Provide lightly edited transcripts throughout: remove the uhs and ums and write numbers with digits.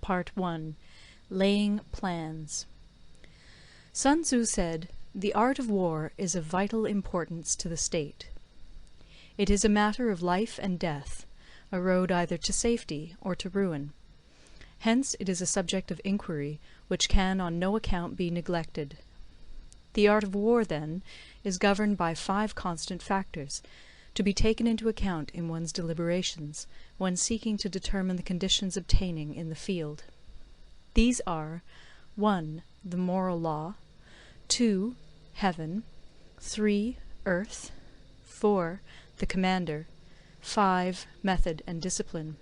Part 1. Laying Plans. Sun Tzu said, "The art of war is of vital importance to the state. It is a matter of life and death, a road either to safety or to ruin. Hence it is a subject of inquiry which can on no account be neglected. The art of war, then, is governed by 5 constant factors, to be taken into account in one's deliberations, when seeking to determine the conditions obtaining in the field. These are 1. The moral law, 2. Heaven, 3. Earth, 4. The commander, 5. Method and discipline.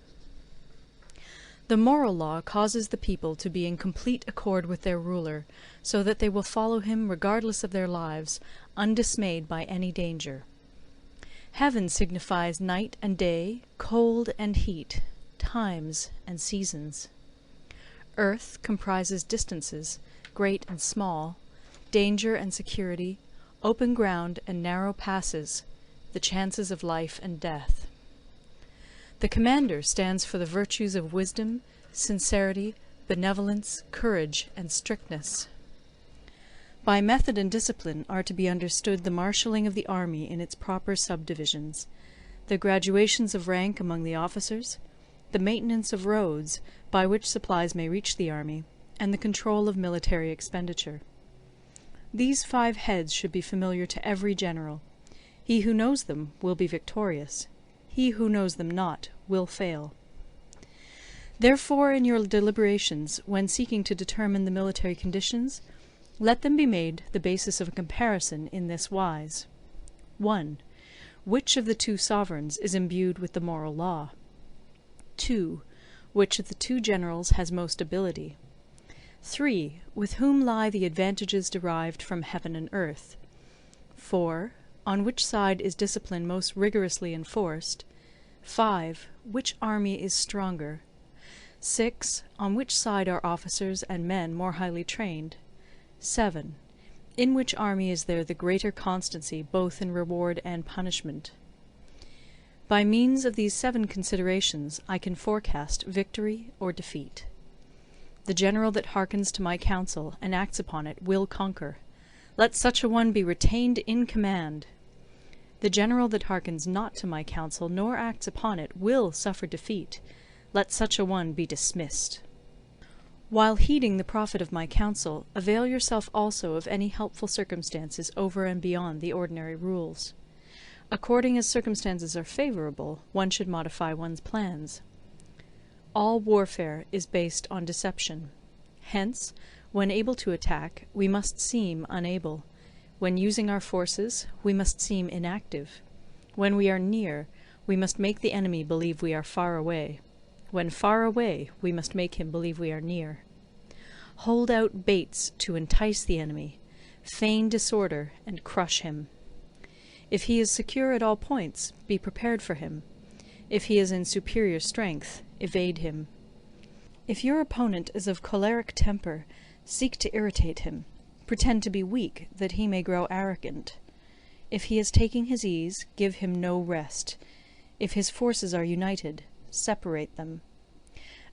The moral law causes the people to be in complete accord with their ruler, so that they will follow him regardless of their lives, undismayed by any danger. Heaven signifies night and day, cold and heat, times and seasons. Earth comprises distances, great and small, danger and security, open ground and narrow passes, the chances of life and death. The commander stands for the virtues of wisdom, sincerity, benevolence, courage, and strictness. By method and discipline are to be understood the marshalling of the army in its proper subdivisions, the graduations of rank among the officers, the maintenance of roads by which supplies may reach the army, and the control of military expenditure. These 5 heads should be familiar to every general. He who knows them will be victorious. He who knows them not will fail. Therefore, in your deliberations, when seeking to determine the military conditions, let them be made the basis of a comparison in this wise. 1. Which of the 2 sovereigns is imbued with the moral law? 2. Which of the 2 generals has most ability? 3. With whom lie the advantages derived from heaven and earth? 4. On which side is discipline most rigorously enforced? 5. Which army is stronger? 6. On which side are officers and men more highly trained? 7. In which army is there the greater constancy both in reward and punishment? By means of these 7 considerations I can forecast victory or defeat. The general that hearkens to my counsel and acts upon it will conquer. Let such a one be retained in command. The general that hearkens not to my counsel nor acts upon it will suffer defeat. Let such a one be dismissed. While heeding the profit of my counsel, avail yourself also of any helpful circumstances over and beyond the ordinary rules. According as circumstances are favourable, one should modify one's plans. All warfare is based on deception. Hence, when able to attack, we must seem unable. When using our forces, we must seem inactive. When we are near, we must make the enemy believe we are far away. When far away, we must make him believe we are near. Hold out baits to entice the enemy, feign disorder, and crush him. If he is secure at all points, be prepared for him. If he is in superior strength, evade him. If your opponent is of choleric temper, seek to irritate him. Pretend to be weak, that he may grow arrogant. If he is taking his ease, give him no rest. If his forces are united, separate them.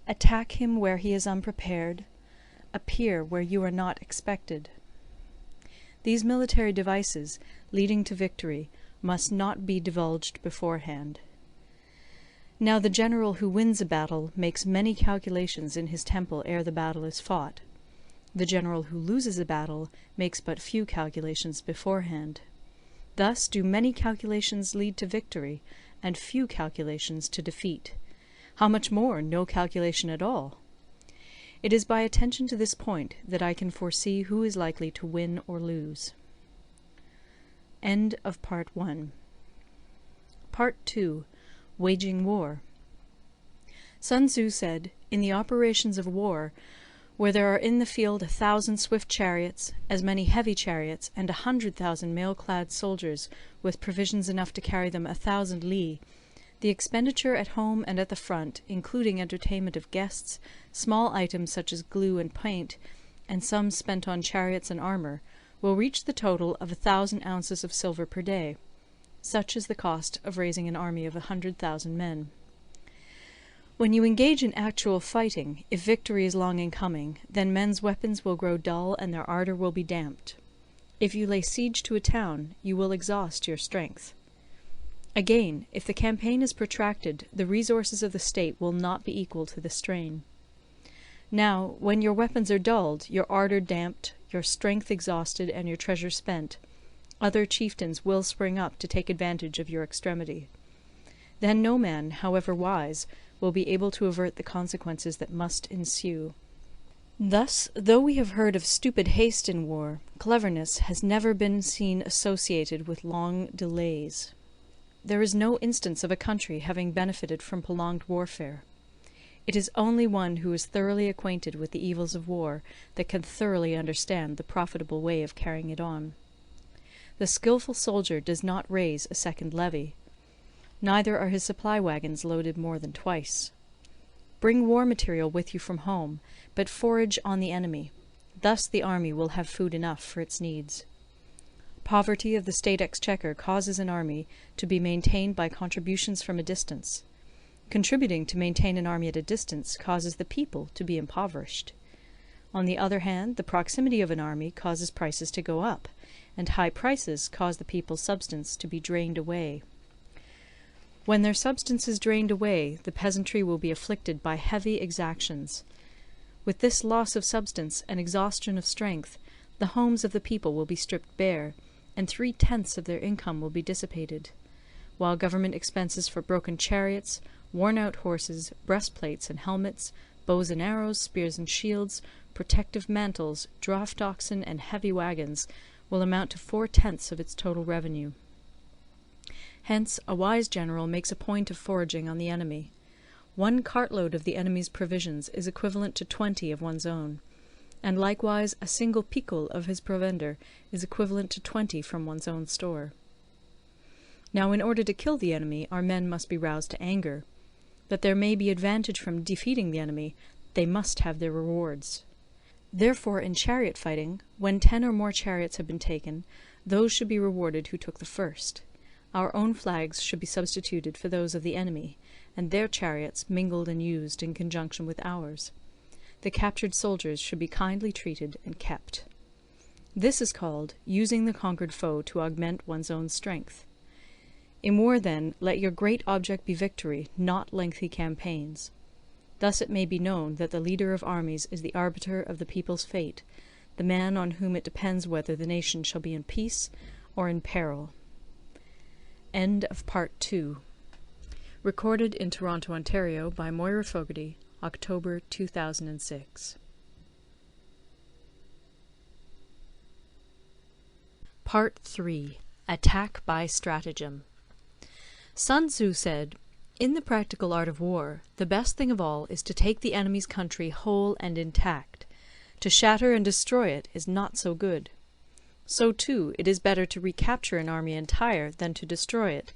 Attack him where he is unprepared. Appear where you are not expected. These military devices, leading to victory, must not be divulged beforehand. Now the general who wins a battle makes many calculations in his temple ere the battle is fought. The general who loses a battle makes but few calculations beforehand. Thus do many calculations lead to victory, and few calculations to defeat. How much more no calculation at all? It is by attention to this point that I can foresee who is likely to win or lose. End of Part 1. Part 2. Waging War. Sun Tzu said, "In the operations of war, where there are in the field 1,000 swift chariots, as many heavy chariots, and 100,000 mail-clad soldiers, with provisions enough to carry them 1,000 li, the expenditure at home and at the front, including entertainment of guests, small items such as glue and paint, and sums spent on chariots and armour, will reach the total of 1,000 ounces of silver per day. Such is the cost of raising an army of 100,000 men. When you engage in actual fighting, if victory is long in coming, then men's weapons will grow dull and their ardour will be damped. If you lay siege to a town, you will exhaust your strength. Again, if the campaign is protracted, the resources of the state will not be equal to the strain. Now, when your weapons are dulled, your ardour damped, your strength exhausted, and your treasure spent, other chieftains will spring up to take advantage of your extremity. Then no man, however wise, will be able to avert the consequences that must ensue. Thus, though we have heard of stupid haste in war, cleverness has never been seen associated with long delays. There is no instance of a country having benefited from prolonged warfare. It is only one who is thoroughly acquainted with the evils of war that can thoroughly understand the profitable way of carrying it on. The skilful soldier does not raise a second levy. Neither are his supply wagons loaded more than twice. Bring war material with you from home, but forage on the enemy. Thus the army will have food enough for its needs. Poverty of the state exchequer causes an army to be maintained by contributions from a distance. Contributing to maintain an army at a distance causes the people to be impoverished. On the other hand, the proximity of an army causes prices to go up, and high prices cause the people's substance to be drained away. When their substance is drained away, the peasantry will be afflicted by heavy exactions. With this loss of substance and exhaustion of strength, the homes of the people will be stripped bare, and 3/10 of their income will be dissipated, while government expenses for broken chariots, worn-out horses, breastplates and helmets, bows and arrows, spears and shields, protective mantles, draught oxen, and heavy wagons will amount to 4/10 of its total revenue. Hence, a wise general makes a point of foraging on the enemy. 1 cartload of the enemy's provisions is equivalent to 20 of one's own, and likewise a single picul of his provender is equivalent to 20 from one's own store. Now, in order to kill the enemy, our men must be roused to anger. That there may be advantage from defeating the enemy, they must have their rewards. Therefore, in chariot fighting, when 10 or more chariots have been taken, those should be rewarded who took the first. Our own flags should be substituted for those of the enemy, and their chariots mingled and used in conjunction with ours. The captured soldiers should be kindly treated and kept. This is called using the conquered foe to augment one's own strength. In war, then, let your great object be victory, not lengthy campaigns. Thus it may be known that the leader of armies is the arbiter of the people's fate, the man on whom it depends whether the nation shall be in peace or in peril. End of Part 2. Recorded in Toronto, Ontario by Moira Fogarty, October 2006. Part 3. Attack by Stratagem. Sun Tzu said, "In the practical art of war, the best thing of all is to take the enemy's country whole and intact. To shatter and destroy it is not so good. So, too, it is better to recapture an army entire than to destroy it,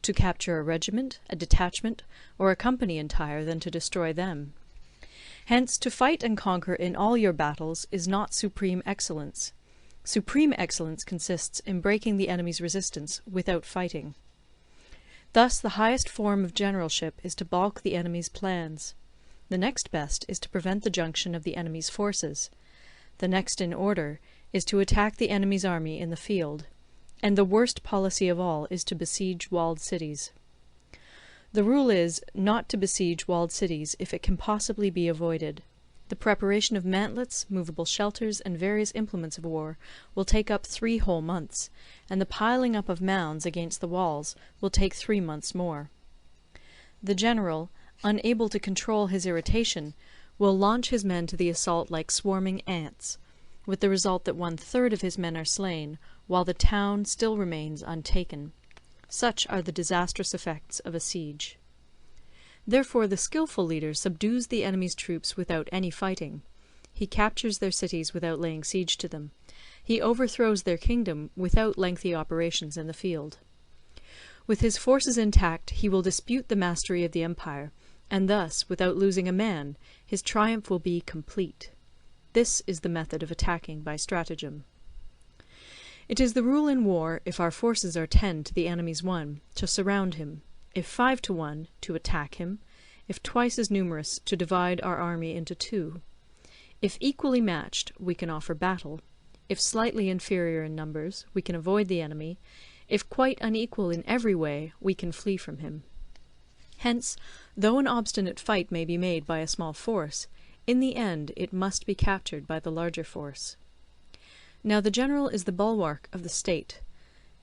to capture a regiment, a detachment, or a company entire than to destroy them. Hence, to fight and conquer in all your battles is not supreme excellence. Supreme excellence consists in breaking the enemy's resistance without fighting. Thus, the highest form of generalship is to balk the enemy's plans. The next best is to prevent the junction of the enemy's forces. The next in order is to attack the enemy's army in the field, and the worst policy of all is to besiege walled cities. The rule is, not to besiege walled cities if it can possibly be avoided. The preparation of mantlets, movable shelters, and various implements of war will take up 3 whole months, and the piling up of mounds against the walls will take 3 months more. The general, unable to control his irritation, will launch his men to the assault like swarming ants, with the result that 1/3 of his men are slain, while the town still remains untaken. Such are the disastrous effects of a siege. Therefore the skilful leader subdues the enemy's troops without any fighting. He captures their cities without laying siege to them. He overthrows their kingdom without lengthy operations in the field. With his forces intact, he will dispute the mastery of the empire, and thus, without losing a man, his triumph will be complete. This is the method of attacking by stratagem. It is the rule in war, if our forces are 10 to the enemy's 1, to surround him; if 5 to 1, to attack him; if twice as numerous, to divide our army into two. If equally matched, we can offer battle. If slightly inferior in numbers, we can avoid the enemy. If quite unequal in every way, we can flee from him. Hence, though an obstinate fight may be made by a small force, in the end it must be captured by the larger force. Now the general is the bulwark of the state.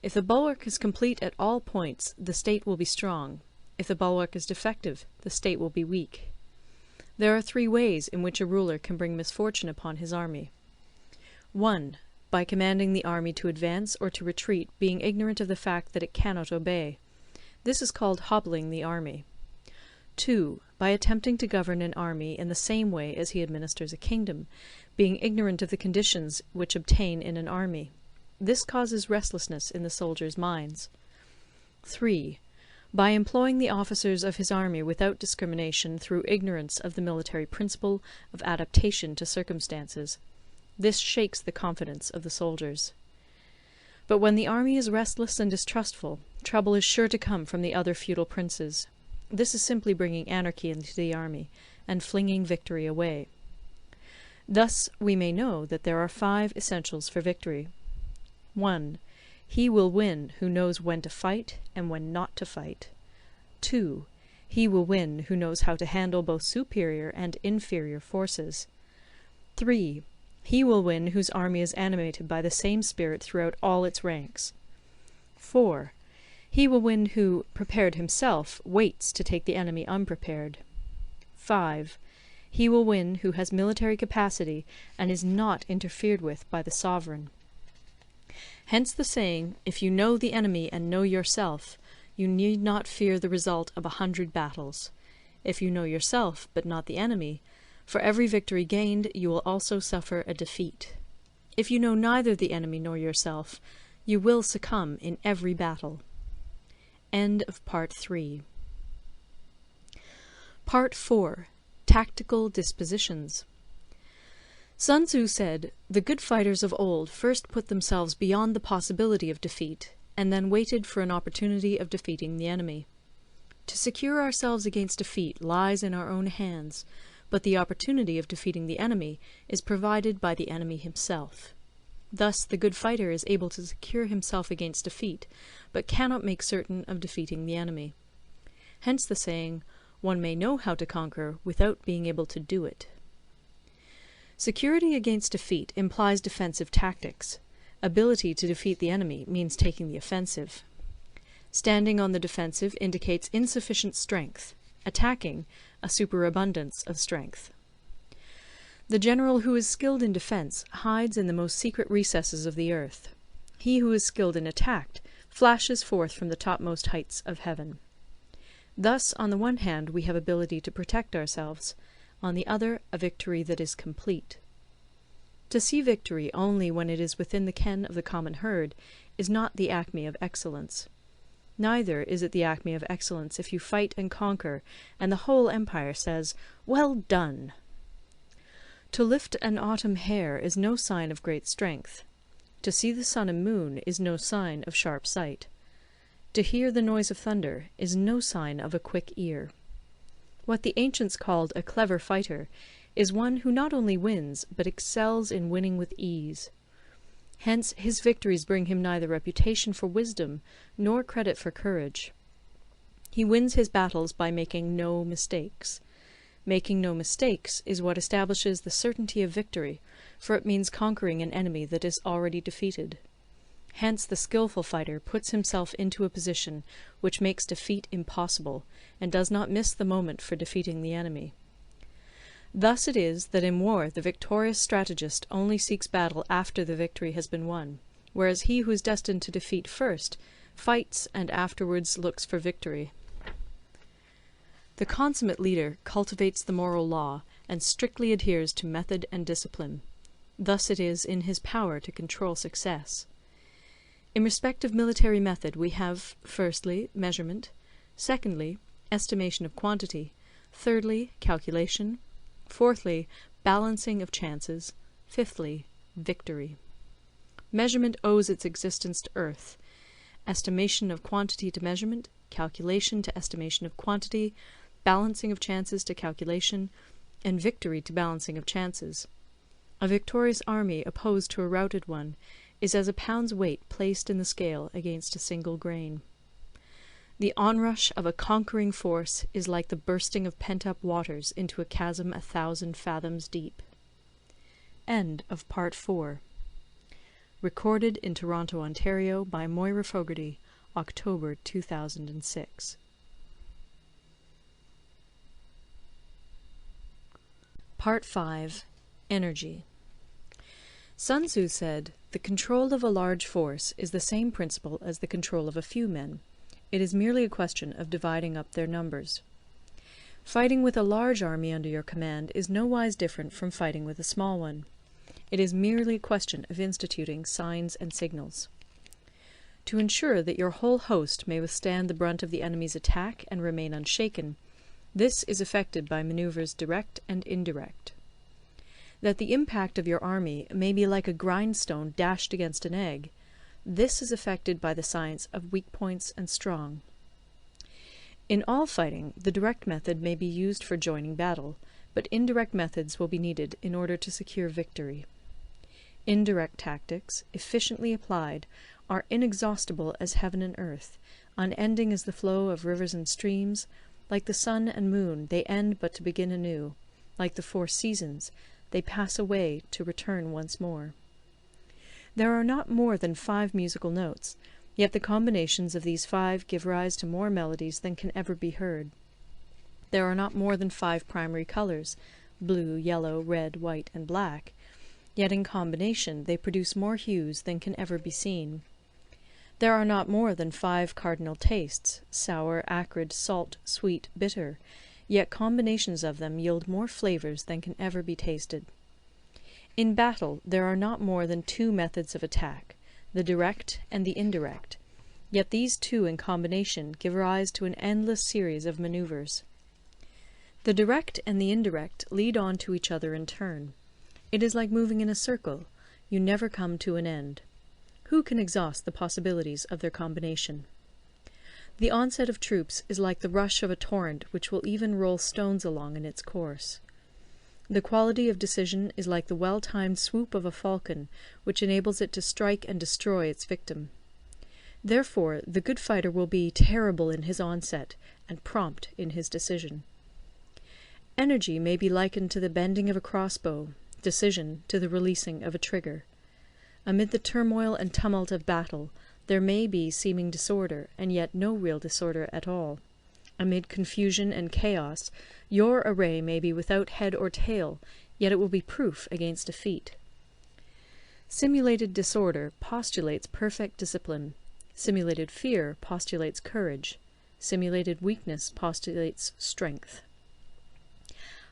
If the bulwark is complete at all points, the state will be strong. If the bulwark is defective, the state will be weak. There are three ways in which a ruler can bring misfortune upon his army. 1. By commanding the army to advance or to retreat, being ignorant of the fact that it cannot obey. This is called hobbling the army. 2. By attempting to govern an army in the same way as he administers a kingdom, being ignorant of the conditions which obtain in an army. This causes restlessness in the soldiers' minds. 3. By employing the officers of his army without discrimination through ignorance of the military principle of adaptation to circumstances. This shakes the confidence of the soldiers. But when the army is restless and distrustful, trouble is sure to come from the other feudal princes. This is simply bringing anarchy into the army, and flinging victory away. Thus we may know that there are 5 essentials for victory. 1. He will win who knows when to fight and when not to fight. 2. He will win who knows how to handle both superior and inferior forces. 3. He will win whose army is animated by the same spirit throughout all its ranks. 4. He will win who, prepared himself, waits to take the enemy unprepared. 5. He will win who has military capacity and is not interfered with by the sovereign. Hence the saying, if you know the enemy and know yourself, you need not fear the result of 100 battles. If you know yourself, but not the enemy, for every victory gained you will also suffer a defeat. If you know neither the enemy nor yourself, you will succumb in every battle. End of Part 3. Part 4. Tactical Dispositions. Sun Tzu said, "The good fighters of old first put themselves beyond the possibility of defeat, and then waited for an opportunity of defeating the enemy. To secure ourselves against defeat lies in our own hands, but the opportunity of defeating the enemy is provided by the enemy himself. Thus the good fighter is able to secure himself against defeat, but cannot make certain of defeating the enemy. Hence the saying, one may know how to conquer without being able to do it." Security against defeat implies defensive tactics. Ability to defeat the enemy means taking the offensive. Standing on the defensive indicates insufficient strength. Attacking, a superabundance of strength. The general who is skilled in defence hides in the most secret recesses of the earth. He who is skilled in attack flashes forth from the topmost heights of heaven. Thus, on the one hand, we have ability to protect ourselves, on the other, a victory that is complete. To see victory only when it is within the ken of the common herd is not the acme of excellence. Neither is it the acme of excellence if you fight and conquer, and the whole empire says, "Well done!" To lift an autumn hare is no sign of great strength. To see the sun and moon is no sign of sharp sight. To hear the noise of thunder is no sign of a quick ear. What the ancients called a clever fighter is one who not only wins, but excels in winning with ease. Hence his victories bring him neither reputation for wisdom nor credit for courage. He wins his battles by making no mistakes. Making no mistakes is what establishes the certainty of victory, for it means conquering an enemy that is already defeated. Hence the skilful fighter puts himself into a position which makes defeat impossible, and does not miss the moment for defeating the enemy. Thus it is that in war the victorious strategist only seeks battle after the victory has been won, whereas he who is destined to defeat first fights and afterwards looks for victory. The consummate leader cultivates the moral law and strictly adheres to method and discipline. Thus it is in his power to control success. In respect of military method we have, firstly, measurement; secondly, estimation of quantity; thirdly, calculation; fourthly, balancing of chances; fifthly, victory. Measurement owes its existence to earth; estimation of quantity to measurement; calculation to estimation of quantity; balancing of chances to calculation, and victory to balancing of chances. A victorious army opposed to a routed one is as a pound's weight placed in the scale against a single grain. The onrush of a conquering force is like the bursting of pent-up waters into a chasm 1,000 fathoms deep. End of Part 4. Recorded in Toronto, Ontario by Moira Fogarty, October 2006. Part 5. Energy. Sun Tzu said, "The control of a large force is the same principle as the control of a few men. It is merely a question of dividing up their numbers." Fighting with a large army under your command is nowise different from fighting with a small one. It is merely a question of instituting signs and signals. To ensure that your whole host may withstand the brunt of the enemy's attack and remain unshaken, this is effected by manoeuvres direct and indirect. That the impact of your army may be like a grindstone dashed against an egg, this is effected by the science of weak points and strong. In all fighting, the direct method may be used for joining battle, but indirect methods will be needed in order to secure victory. Indirect tactics, efficiently applied, are inexhaustible as heaven and earth, unending as the flow of rivers and streams. Like the sun and moon, they end but to begin anew. Like the 4 seasons, they pass away to return once more. There are not more than 5 musical notes, yet the combinations of these 5 give rise to more melodies than can ever be heard. There are not more than 5 primary colours, blue, yellow, red, white, and black, yet in combination they produce more hues than can ever be seen. There are not more than 5 cardinal tastes, sour, acrid, salt, sweet, bitter, yet combinations of them yield more flavours than can ever be tasted. In battle there are not more than 2 methods of attack, the direct and the indirect, yet these 2 in combination give rise to an endless series of manoeuvres. The direct and the indirect lead on to each other in turn. It is like moving in a circle, you never come to an end. Who can exhaust the possibilities of their combination? The onset of troops is like the rush of a torrent which will even roll stones along in its course. The quality of decision is like the well-timed swoop of a falcon, which enables it to strike and destroy its victim. Therefore, the good fighter will be terrible in his onset, and prompt in his decision. Energy may be likened to the bending of a crossbow, decision to the releasing of a trigger. Amid the turmoil and tumult of battle, there may be seeming disorder, and yet no real disorder at all. Amid confusion and chaos, your array may be without head or tail, yet it will be proof against defeat. Simulated disorder postulates perfect discipline. Simulated fear postulates courage. Simulated weakness postulates strength.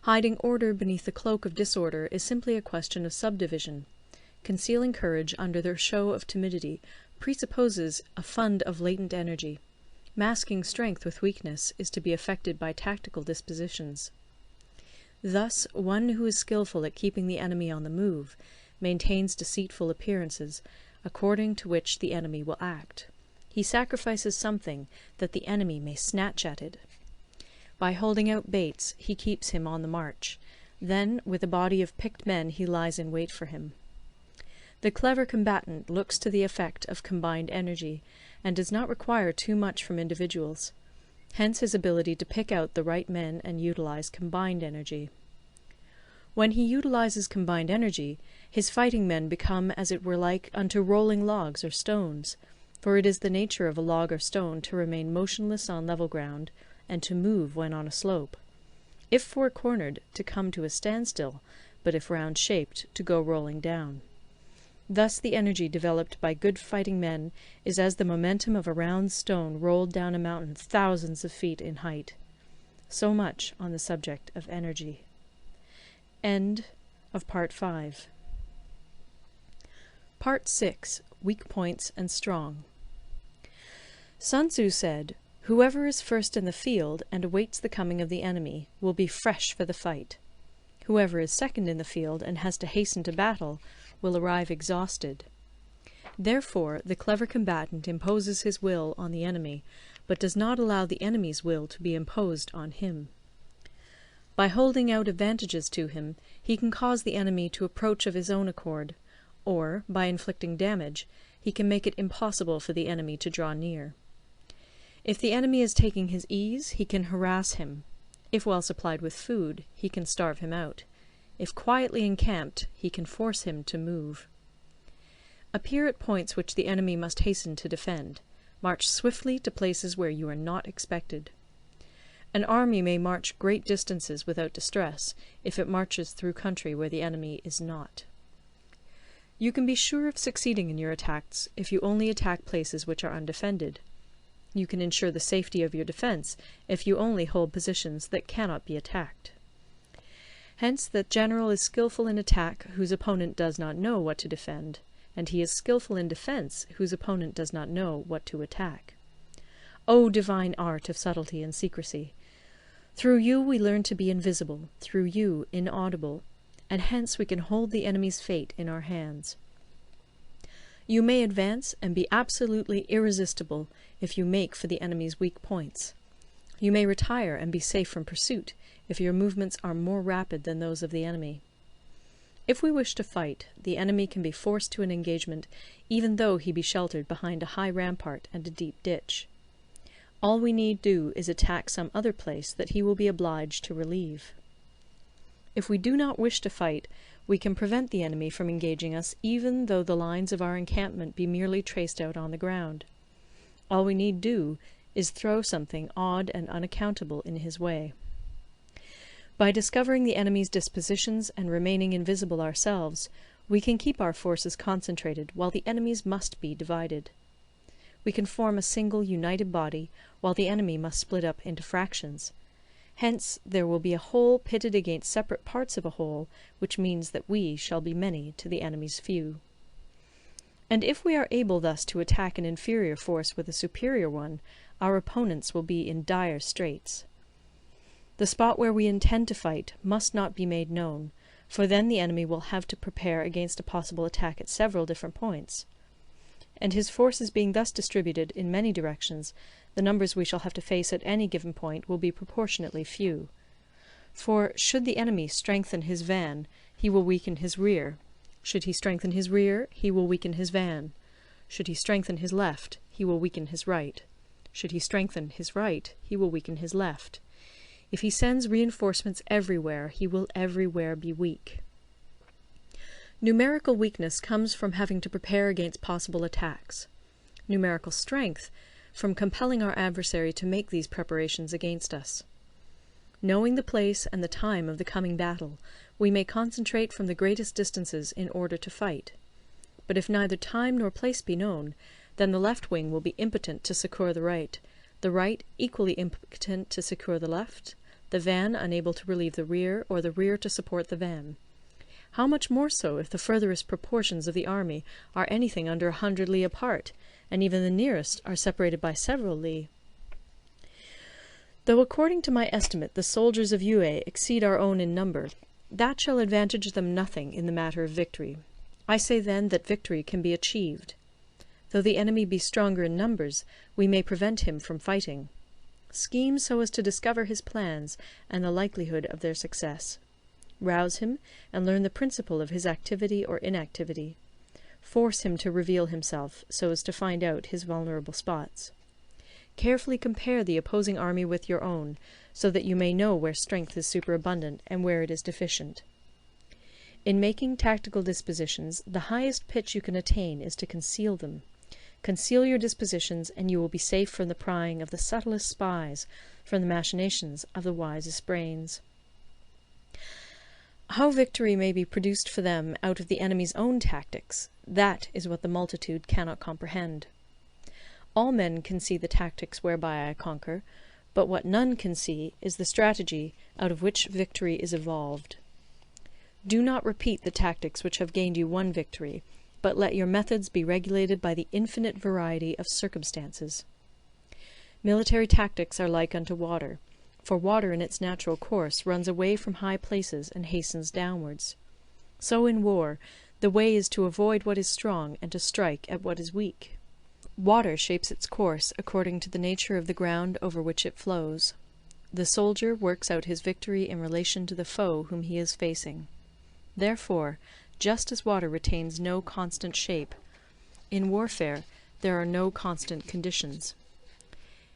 Hiding order beneath the cloak of disorder is simply a question of subdivision. Concealing courage under their show of timidity presupposes a fund of latent energy. Masking strength with weakness is to be effected by tactical dispositions. Thus, one who is skilful at keeping the enemy on the move maintains deceitful appearances, according to which the enemy will act. He sacrifices something that the enemy may snatch at it. By holding out baits, he keeps him on the march. Then, with a body of picked men, he lies in wait for him. The clever combatant looks to the effect of combined energy, and does not require too much from individuals. Hence his ability to pick out the right men and utilize combined energy. When he utilizes combined energy, his fighting men become as it were like unto rolling logs or stones, for it is the nature of a log or stone to remain motionless on level ground, and to move when on a slope. If four-cornered, to come to a standstill, but if round-shaped, to go rolling down. Thus the energy developed by good fighting men is as the momentum of a round stone rolled down a mountain thousands of feet in height. So much on the subject of energy. End of Part 5. Part 6. Weak Points and Strong. Sun Tzu said, "Whoever is first in the field and awaits the coming of the enemy will be fresh for the fight. Whoever is second in the field and has to hasten to battle will arrive exhausted." Therefore, the clever combatant imposes his will on the enemy, but does not allow the enemy's will to be imposed on him. By holding out advantages to him, he can cause the enemy to approach of his own accord, or, by inflicting damage, he can make it impossible for the enemy to draw near. If the enemy is taking his ease, he can harass him. If well supplied with food, he can starve him out. If quietly encamped, he can force him to move. Appear at points which the enemy must hasten to defend. March swiftly to places where you are not expected. An army may march great distances without distress, if it marches through country where the enemy is not. You can be sure of succeeding in your attacks if you only attack places which are undefended. You can ensure the safety of your defence if you only hold positions that cannot be attacked. Hence that general is skilful in attack whose opponent does not know what to defend, and he is skilful in defence whose opponent does not know what to attack. O divine art of subtlety and secrecy! Through you we learn to be invisible, through you inaudible, and hence we can hold the enemy's fate in our hands. You may advance and be absolutely irresistible if you make for the enemy's weak points. You may retire and be safe from pursuit if your movements are more rapid than those of the enemy. If we wish to fight, the enemy can be forced to an engagement even though he be sheltered behind a high rampart and a deep ditch. All we need do is attack some other place that he will be obliged to relieve. If we do not wish to fight, we can prevent the enemy from engaging us even though the lines of our encampment be merely traced out on the ground. All we need do is throw something odd and unaccountable in his way. By discovering the enemy's dispositions and remaining invisible ourselves, we can keep our forces concentrated while the enemy's must be divided. We can form a single united body while the enemy must split up into fractions. Hence there will be a whole pitted against separate parts of a whole, which means that we shall be many to the enemy's few. And if we are able thus to attack an inferior force with a superior one, our opponents will be in dire straits. The spot where we intend to fight must not be made known, for then the enemy will have to prepare against a possible attack at several different points. And his forces being thus distributed in many directions, the numbers we shall have to face at any given point will be proportionately few. For should the enemy strengthen his van, he will weaken his rear. Should he strengthen his rear, he will weaken his van. Should he strengthen his left, he will weaken his right. Should he strengthen his right, he will weaken his left. If he sends reinforcements everywhere, he will everywhere be weak. Numerical weakness comes from having to prepare against possible attacks. Numerical strength from compelling our adversary to make these preparations against us. Knowing the place and the time of the coming battle, we may concentrate from the greatest distances in order to fight. But if neither time nor place be known, then the left wing will be impotent to succour the right equally impotent to succour the left, the van unable to relieve the rear, or the rear to support the van. How much more so if the furthest proportions of the army are anything under 100 li apart, and even the nearest are separated by several li? Though according to my estimate the soldiers of Yue exceed our own in number, that shall advantage them nothing in the matter of victory. I say then that victory can be achieved. Though the enemy be stronger in numbers, we may prevent him from fighting. Scheme so as to discover his plans and the likelihood of their success. Rouse him, and learn the principle of his activity or inactivity. Force him to reveal himself, so as to find out his vulnerable spots. Carefully compare the opposing army with your own, so that you may know where strength is superabundant and where it is deficient. In making tactical dispositions, the highest pitch you can attain is to conceal them. Conceal your dispositions, and you will be safe from the prying of the subtlest spies, from the machinations of the wisest brains. How victory may be produced for them out of the enemy's own tactics, that is what the multitude cannot comprehend. All men can see the tactics whereby I conquer, but what none can see is the strategy out of which victory is evolved. Do not repeat the tactics which have gained you one victory, but let your methods be regulated by the infinite variety of circumstances. Military tactics are like unto water, for water in its natural course runs away from high places and hastens downwards. So in war, the way is to avoid what is strong and to strike at what is weak. Water shapes its course according to the nature of the ground over which it flows. The soldier works out his victory in relation to the foe whom he is facing. Therefore, just as water retains no constant shape, in warfare there are no constant conditions.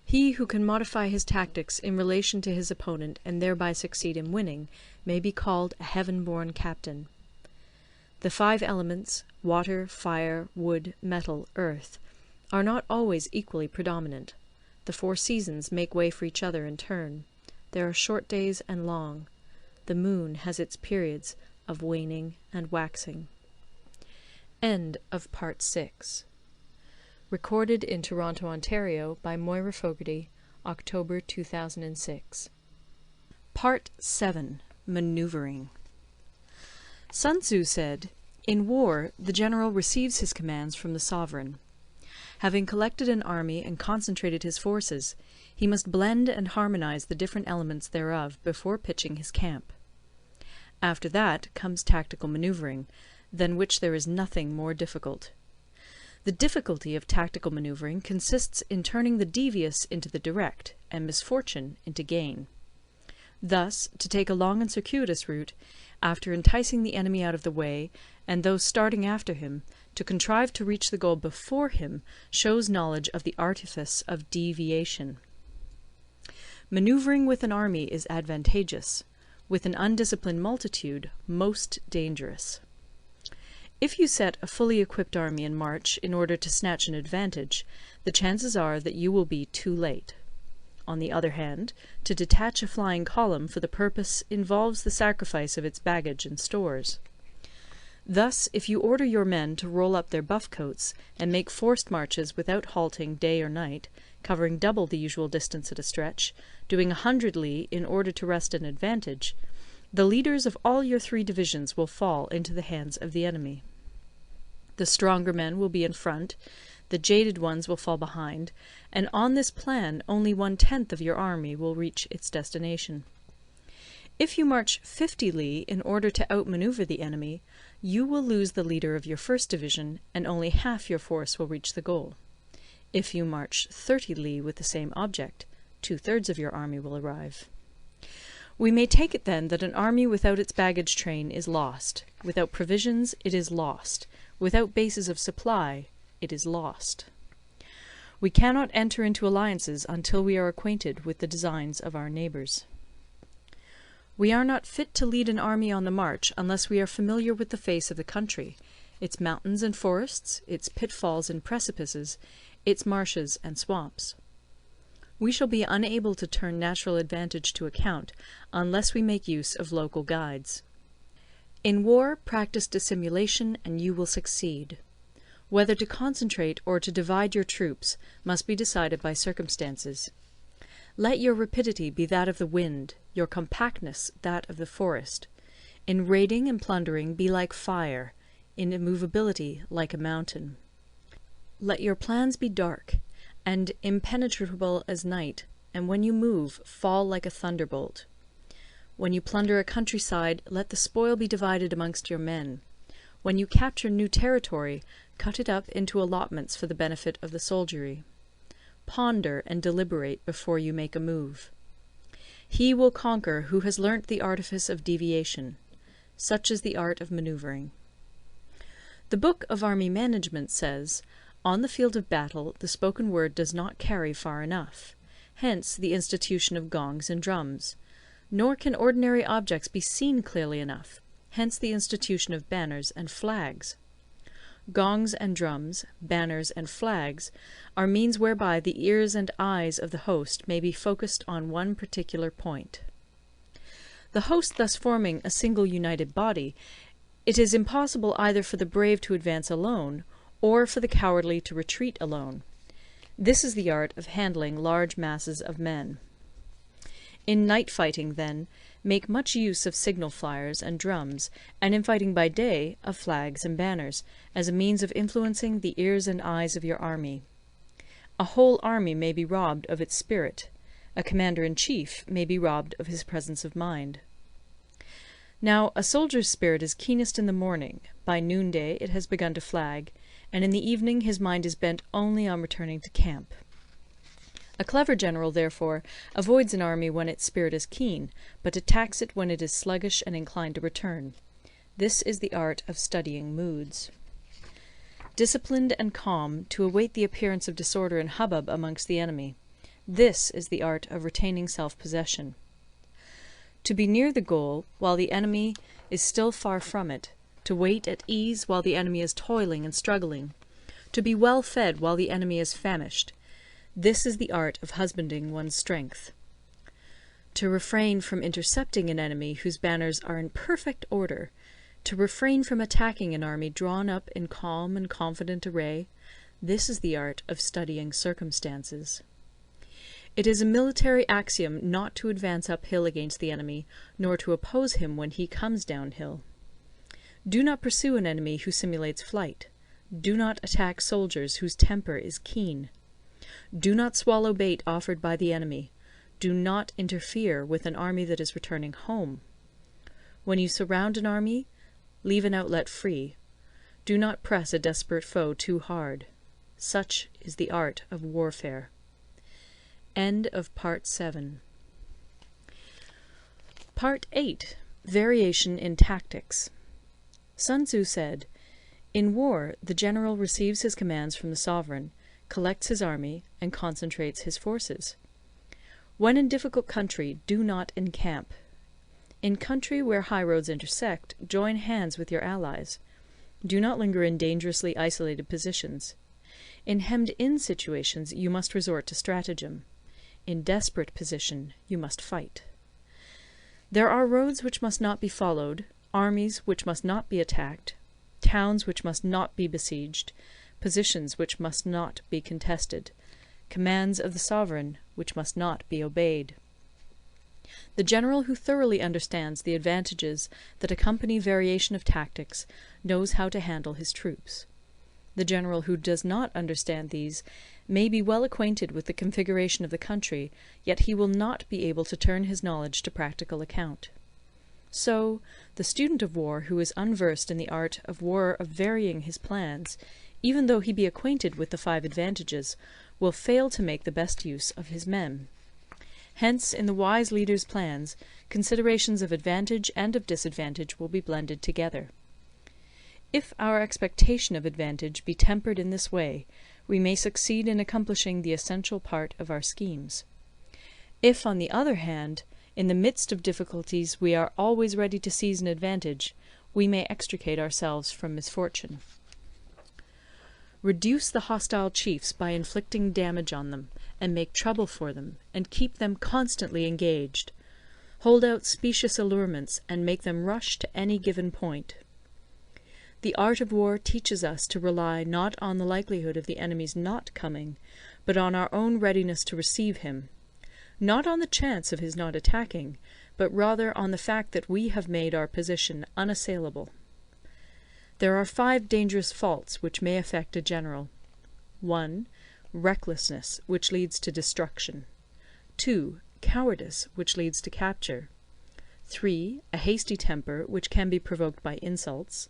He who can modify his tactics in relation to his opponent and thereby succeed in winning may be called a heaven-born captain. The 5 elements, water, fire, wood, metal, earth, are not always equally predominant. The 4 seasons make way for each other in turn. There are short days and long. The moon has its periods of waning and waxing. End of Part 6. Recorded in Toronto, Ontario by Moira Fogarty, October 2006. Part 7. Maneuvering. Sun Tzu said, "In war, the general receives his commands from the sovereign. Having collected an army and concentrated his forces, he must blend and harmonize the different elements thereof before pitching his camp. After that comes tactical maneuvering, than which there is nothing more difficult. The difficulty of tactical maneuvering consists in turning the devious into the direct, and misfortune into gain. Thus, to take a long and circuitous route, after enticing the enemy out of the way, and those starting after him, to contrive to reach the goal before him, shows knowledge of the artifice of deviation. Maneuvering with an army is advantageous, with an undisciplined multitude most dangerous. If you set a fully equipped army in march in order to snatch an advantage, the chances are that you will be too late. On the other hand, to detach a flying column for the purpose involves the sacrifice of its baggage and stores. Thus, if you order your men to roll up their buff coats and make forced marches without halting day or night, covering double the usual distance at a stretch, doing 100 li in order to wrest an advantage, the leaders of all your 3 divisions will fall into the hands of the enemy. The stronger men will be in front, the jaded ones will fall behind, and on this plan only 1/10 of your army will reach its destination. If you march 50 li in order to outmaneuver the enemy, you will lose the leader of your first division, and only half your force will reach the goal. If you march 30 li with the same object, 2/3 of your army will arrive. We may take it then that an army without its baggage train is lost. Without provisions, it is lost. Without bases of supply, it is lost. We cannot enter into alliances until we are acquainted with the designs of our neighbours. We are not fit to lead an army on the march unless we are familiar with the face of the country, its mountains and forests, its pitfalls and precipices, its marshes and swamps. We shall be unable to turn natural advantage to account unless we make use of local guides. In war, practice dissimulation and you will succeed. Whether to concentrate or to divide your troops must be decided by circumstances. Let your rapidity be that of the wind, your compactness that of the forest. In raiding and plundering be like fire, in immovability like a mountain. Let your plans be dark, and impenetrable as night, and when you move, fall like a thunderbolt. When you plunder a countryside, let the spoil be divided amongst your men. When you capture new territory, cut it up into allotments for the benefit of the soldiery. Ponder and deliberate before you make a move. He will conquer who has learnt the artifice of deviation. Such is the art of manoeuvring. The Book of Army Management says, "On the field of battle, the spoken word does not carry far enough. Hence the institution of gongs and drums. Nor can ordinary objects be seen clearly enough. Hence the institution of banners and flags. Gongs and drums, banners and flags, are means whereby the ears and eyes of the host may be focused on one particular point. The host thus forming a single united body, it is impossible either for the brave to advance alone, or for the cowardly to retreat alone. This is the art of handling large masses of men. In night fighting, then, make much use of signal flyers and drums, and in fighting by day, of flags and banners, as a means of influencing the ears and eyes of your army. A whole army may be robbed of its spirit. A commander-in-chief may be robbed of his presence of mind. Now, a soldier's spirit is keenest in the morning, by noonday it has begun to flag, and in the evening his mind is bent only on returning to camp. A clever general, therefore, avoids an army when its spirit is keen, but attacks it when it is sluggish and inclined to return. This is the art of studying moods. Disciplined and calm, to await the appearance of disorder and hubbub amongst the enemy. This is the art of retaining self-possession. To be near the goal while the enemy is still far from it, to wait at ease while the enemy is toiling and struggling, to be well fed while the enemy is famished. This is the art of husbanding one's strength. To refrain from intercepting an enemy whose banners are in perfect order, to refrain from attacking an army drawn up in calm and confident array, this is the art of studying circumstances. It is a military axiom not to advance uphill against the enemy, nor to oppose him when he comes downhill. Do not pursue an enemy who simulates flight. Do not attack soldiers whose temper is keen. Do not swallow bait offered by the enemy. Do not interfere with an army that is returning home. When you surround an army, leave an outlet free. Do not press a desperate foe too hard. Such is the art of warfare. End of Part 7. Part 8. Variation in Tactics. Sun Tzu said, "In war, the general receives his commands from the sovereign, collects his army, and concentrates his forces. When in difficult country, do not encamp. In country where highroads intersect, join hands with your allies. Do not linger in dangerously isolated positions. In hemmed-in situations, you must resort to stratagem. In desperate position, you must fight. There are roads which must not be followed, armies which must not be attacked, towns which must not be besieged, positions which must not be contested, commands of the sovereign which must not be obeyed." The general who thoroughly understands the advantages that accompany variation of tactics knows how to handle his troops. The general who does not understand these may be well acquainted with the configuration of the country, yet he will not be able to turn his knowledge to practical account. So, the student of war who is unversed in the art of war of varying his plans, even though he be acquainted with the 5 advantages, will fail to make the best use of his men. Hence, in the wise leader's plans, considerations of advantage and of disadvantage will be blended together. If our expectation of advantage be tempered in this way, we may succeed in accomplishing the essential part of our schemes. If, on the other hand, in the midst of difficulties we are always ready to seize an advantage, we may extricate ourselves from misfortune. Reduce the hostile chiefs by inflicting damage on them, and make trouble for them, and keep them constantly engaged. Hold out specious allurements, and make them rush to any given point. The art of war teaches us to rely not on the likelihood of the enemy's not coming, but on our own readiness to receive him, not on the chance of his not attacking, but rather on the fact that we have made our position unassailable. There are 5 dangerous faults which may affect a general. 1. Recklessness, which leads to destruction. 2. Cowardice, which leads to capture. 3. A hasty temper, which can be provoked by insults.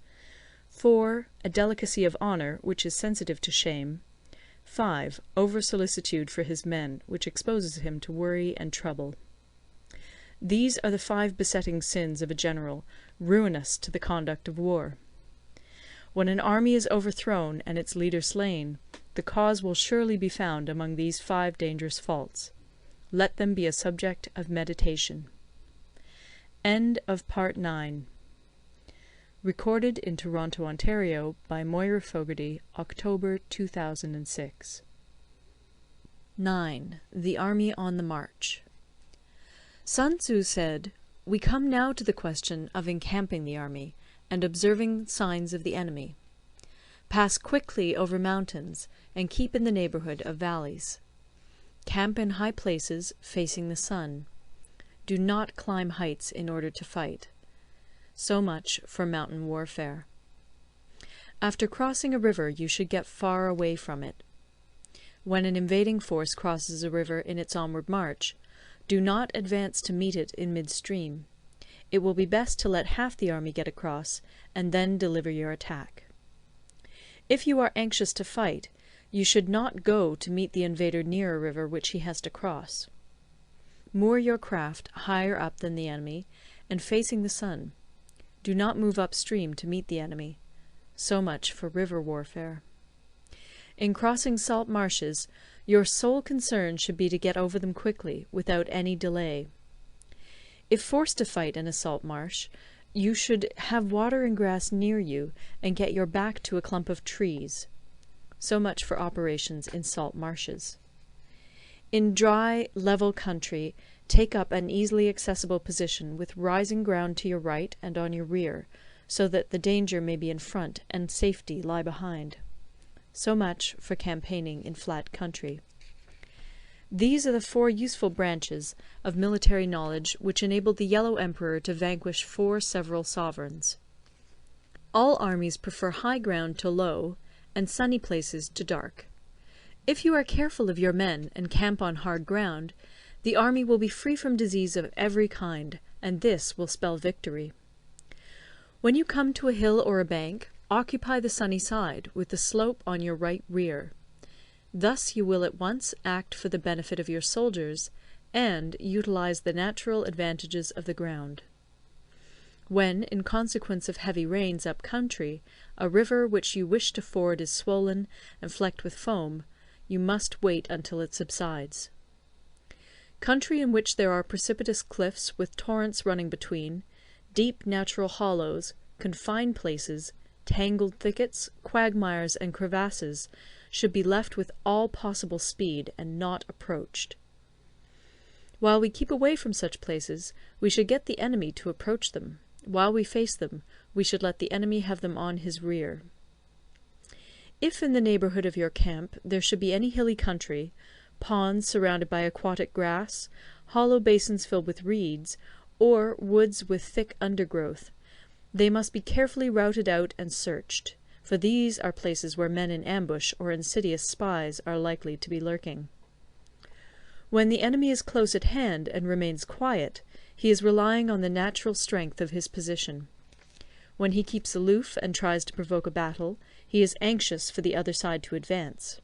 4. A delicacy of honour, which is sensitive to shame. 5. Over-solicitude for his men, which exposes him to worry and trouble. These are the 5 besetting sins of a general, ruinous to the conduct of war. When an army is overthrown and its leader slain, the cause will surely be found among these 5 dangerous faults. Let them be a subject of meditation. End of Part 9. Recorded in Toronto, Ontario by Moira Fogarty, October 2006. 9. The Army on the March. Sun Tzu said, "We come now to the question of encamping the army, and observing signs of the enemy. Pass quickly over mountains, and keep in the neighbourhood of valleys. Camp in high places, facing the sun. Do not climb heights in order to fight." So much for mountain warfare. After crossing a river, you should get far away from it. When an invading force crosses a river in its onward march, do not advance to meet it in midstream. It will be best to let half the army get across, and then deliver your attack. If you are anxious to fight, You should not go to meet the invader near a river which he has to cross. Moor your craft higher up than the enemy, and facing the sun. Do not move upstream to meet the enemy. So much for river warfare. In crossing salt marshes, your sole concern should be to get over them quickly, without any delay. If forced to fight in a salt marsh, you should have water and grass near you, and get your back to a clump of trees. So much for operations in salt marshes. In dry, level country, take up an easily accessible position with rising ground to your right and on your rear, so that the danger may be in front and safety lie behind. So much for campaigning in flat country. These are the 4 useful branches of military knowledge which enabled the Yellow Emperor to vanquish 4 several sovereigns. All armies prefer high ground to low, and sunny places to dark. If you are careful of your men and camp on hard ground, the army will be free from disease of every kind, and this will spell victory. When you come to a hill or a bank, occupy the sunny side, with the slope on your right rear. Thus you will at once act for the benefit of your soldiers, and utilize the natural advantages of the ground. When, in consequence of heavy rains up country, a river which you wish to ford is swollen and flecked with foam, you must wait until it subsides. Country in which there are precipitous cliffs with torrents running between, deep natural hollows, confined places, tangled thickets, quagmires, and crevasses, should be left with all possible speed and not approached. While we keep away from such places, we should get the enemy to approach them. While we face them, we should let the enemy have them on his rear. If in the neighbourhood of your camp there should be any hilly country, ponds surrounded by aquatic grass, hollow basins filled with reeds, or woods with thick undergrowth, they must be carefully routed out and searched, for these are places where men in ambush or insidious spies are likely to be lurking. When the enemy is close at hand and remains quiet, he is relying on the natural strength of his position. When he keeps aloof and tries to provoke a battle, he is anxious for the other side to advance.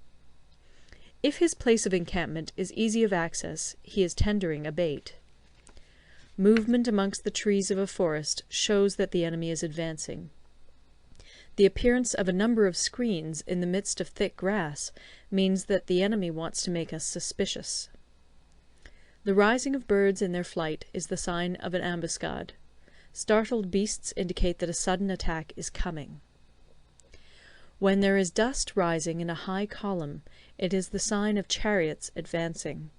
If his place of encampment is easy of access, he is tendering a bait. Movement amongst the trees of a forest shows that the enemy is advancing. The appearance of a number of screens in the midst of thick grass means that the enemy wants to make us suspicious. The rising of birds in their flight is the sign of an ambuscade. Startled beasts indicate that a sudden attack is coming. When there is dust rising in a high column, it is the sign of chariots advancing.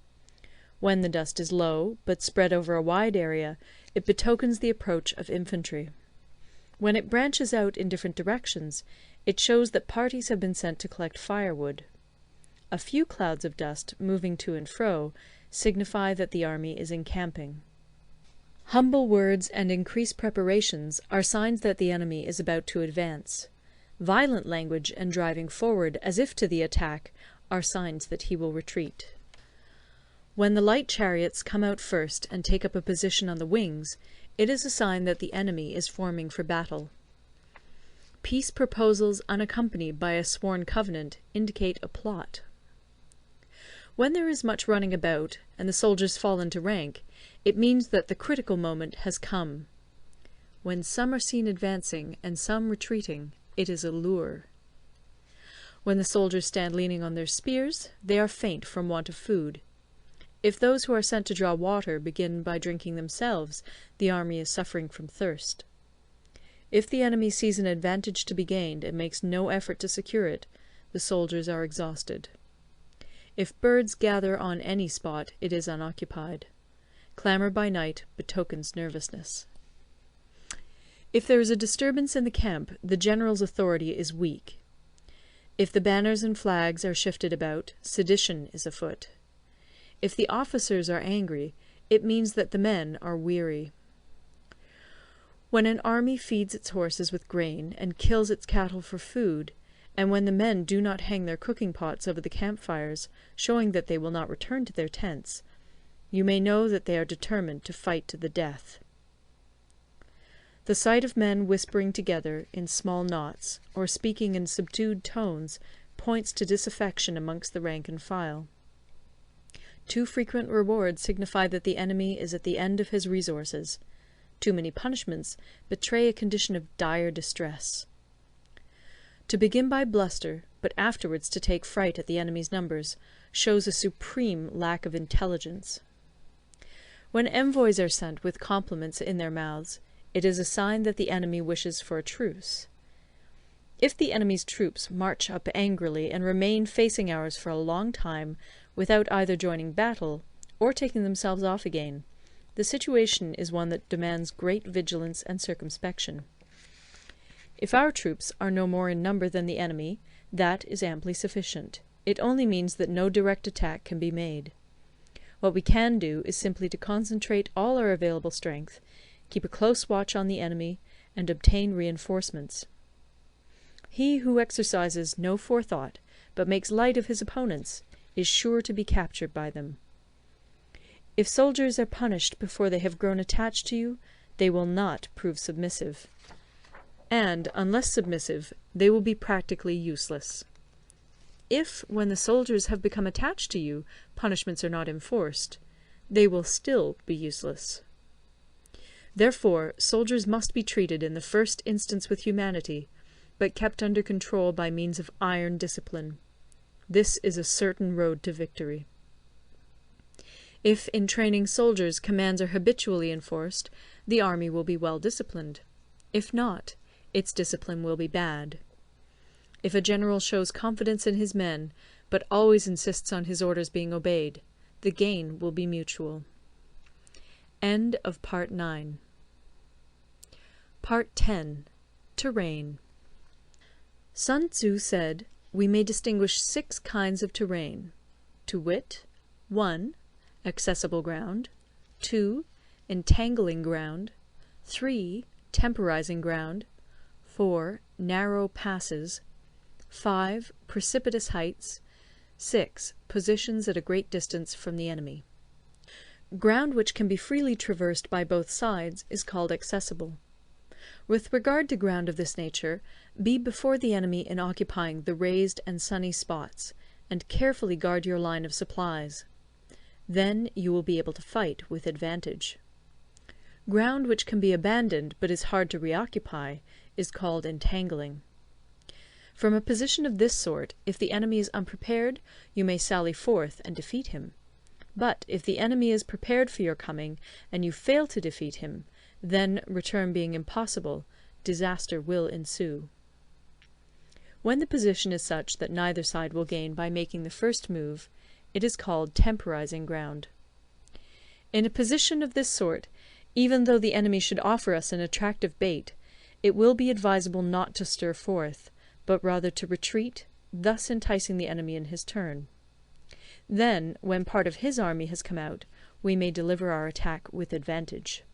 When the dust is low, but spread over a wide area, it betokens the approach of infantry. When it branches out in different directions, it shows that parties have been sent to collect firewood. A few clouds of dust, moving to and fro, signify that the army is encamping. Humble words and increased preparations are signs that the enemy is about to advance. Violent language and driving forward as if to the attack are signs that he will retreat. When the light chariots come out first and take up a position on the wings, it is a sign that the enemy is forming for battle. Peace proposals unaccompanied by a sworn covenant indicate a plot. When there is much running about, and the soldiers fall into rank, it means that the critical moment has come. When some are seen advancing and some retreating, it is a lure. When the soldiers stand leaning on their spears, they are faint from want of food. If those who are sent to draw water begin by drinking themselves, the army is suffering from thirst. If the enemy sees an advantage to be gained and makes no effort to secure it, the soldiers are exhausted. If birds gather on any spot, it is unoccupied. Clamour by night betokens nervousness. If there is a disturbance in the camp, the general's authority is weak. If the banners and flags are shifted about, sedition is afoot. If the officers are angry, it means that the men are weary. When an army feeds its horses with grain and kills its cattle for food, and when the men do not hang their cooking pots over the campfires, showing that they will not return to their tents, you may know that they are determined to fight to the death. The sight of men whispering together in small knots, or speaking in subdued tones, points to disaffection amongst the rank and file. Too frequent rewards signify that the enemy is at the end of his resources. Too many punishments betray a condition of dire distress. To begin by bluster, but afterwards to take fright at the enemy's numbers, shows a supreme lack of intelligence. When envoys are sent with compliments in their mouths, it is a sign that the enemy wishes for a truce. If the enemy's troops march up angrily and remain facing ours for a long time without either joining battle or taking themselves off again, the situation is one that demands great vigilance and circumspection. If our troops are no more in number than the enemy, that is amply sufficient. It only means that no direct attack can be made. What we can do is simply to concentrate all our available strength, keep a close watch on the enemy, and obtain reinforcements. He who exercises no forethought, but makes light of his opponents, is sure to be captured by them. If soldiers are punished before they have grown attached to you, they will not prove submissive. And, unless submissive, they will be practically useless. If, when the soldiers have become attached to you, punishments are not enforced, they will still be useless. Therefore, soldiers must be treated in the first instance with humanity, but kept under control by means of iron discipline. This is a certain road to victory. If in training soldiers commands are habitually enforced, the army will be well disciplined. If not, its discipline will be bad. If a general shows confidence in his men, but always insists on his orders being obeyed, the gain will be mutual. End of Part 9. Part 10. Terrain. Sun Tzu said, we may distinguish 6 kinds of terrain, to wit, 1. Accessible ground, 2. Entangling ground, 3. Temporizing ground, 4. Narrow passes, 5. Precipitous heights, 6. Positions at a great distance from the enemy. Ground which can be freely traversed by both sides is called accessible. With regard to ground of this nature, be before the enemy in occupying the raised and sunny spots, and carefully guard your line of supplies. Then you will be able to fight with advantage. Ground which can be abandoned but is hard to reoccupy is called entangling. From a position of this sort, if the enemy is unprepared, you may sally forth and defeat him. But if the enemy is prepared for your coming, and you fail to defeat him, then, return being impossible, disaster will ensue. When the position is such that neither side will gain by making the first move, it is called temporizing ground. In a position of this sort, even though the enemy should offer us an attractive bait, it will be advisable not to stir forth, but rather to retreat, thus enticing the enemy in his turn. Then, when part of his army has come out, we may deliver our attack with advantage.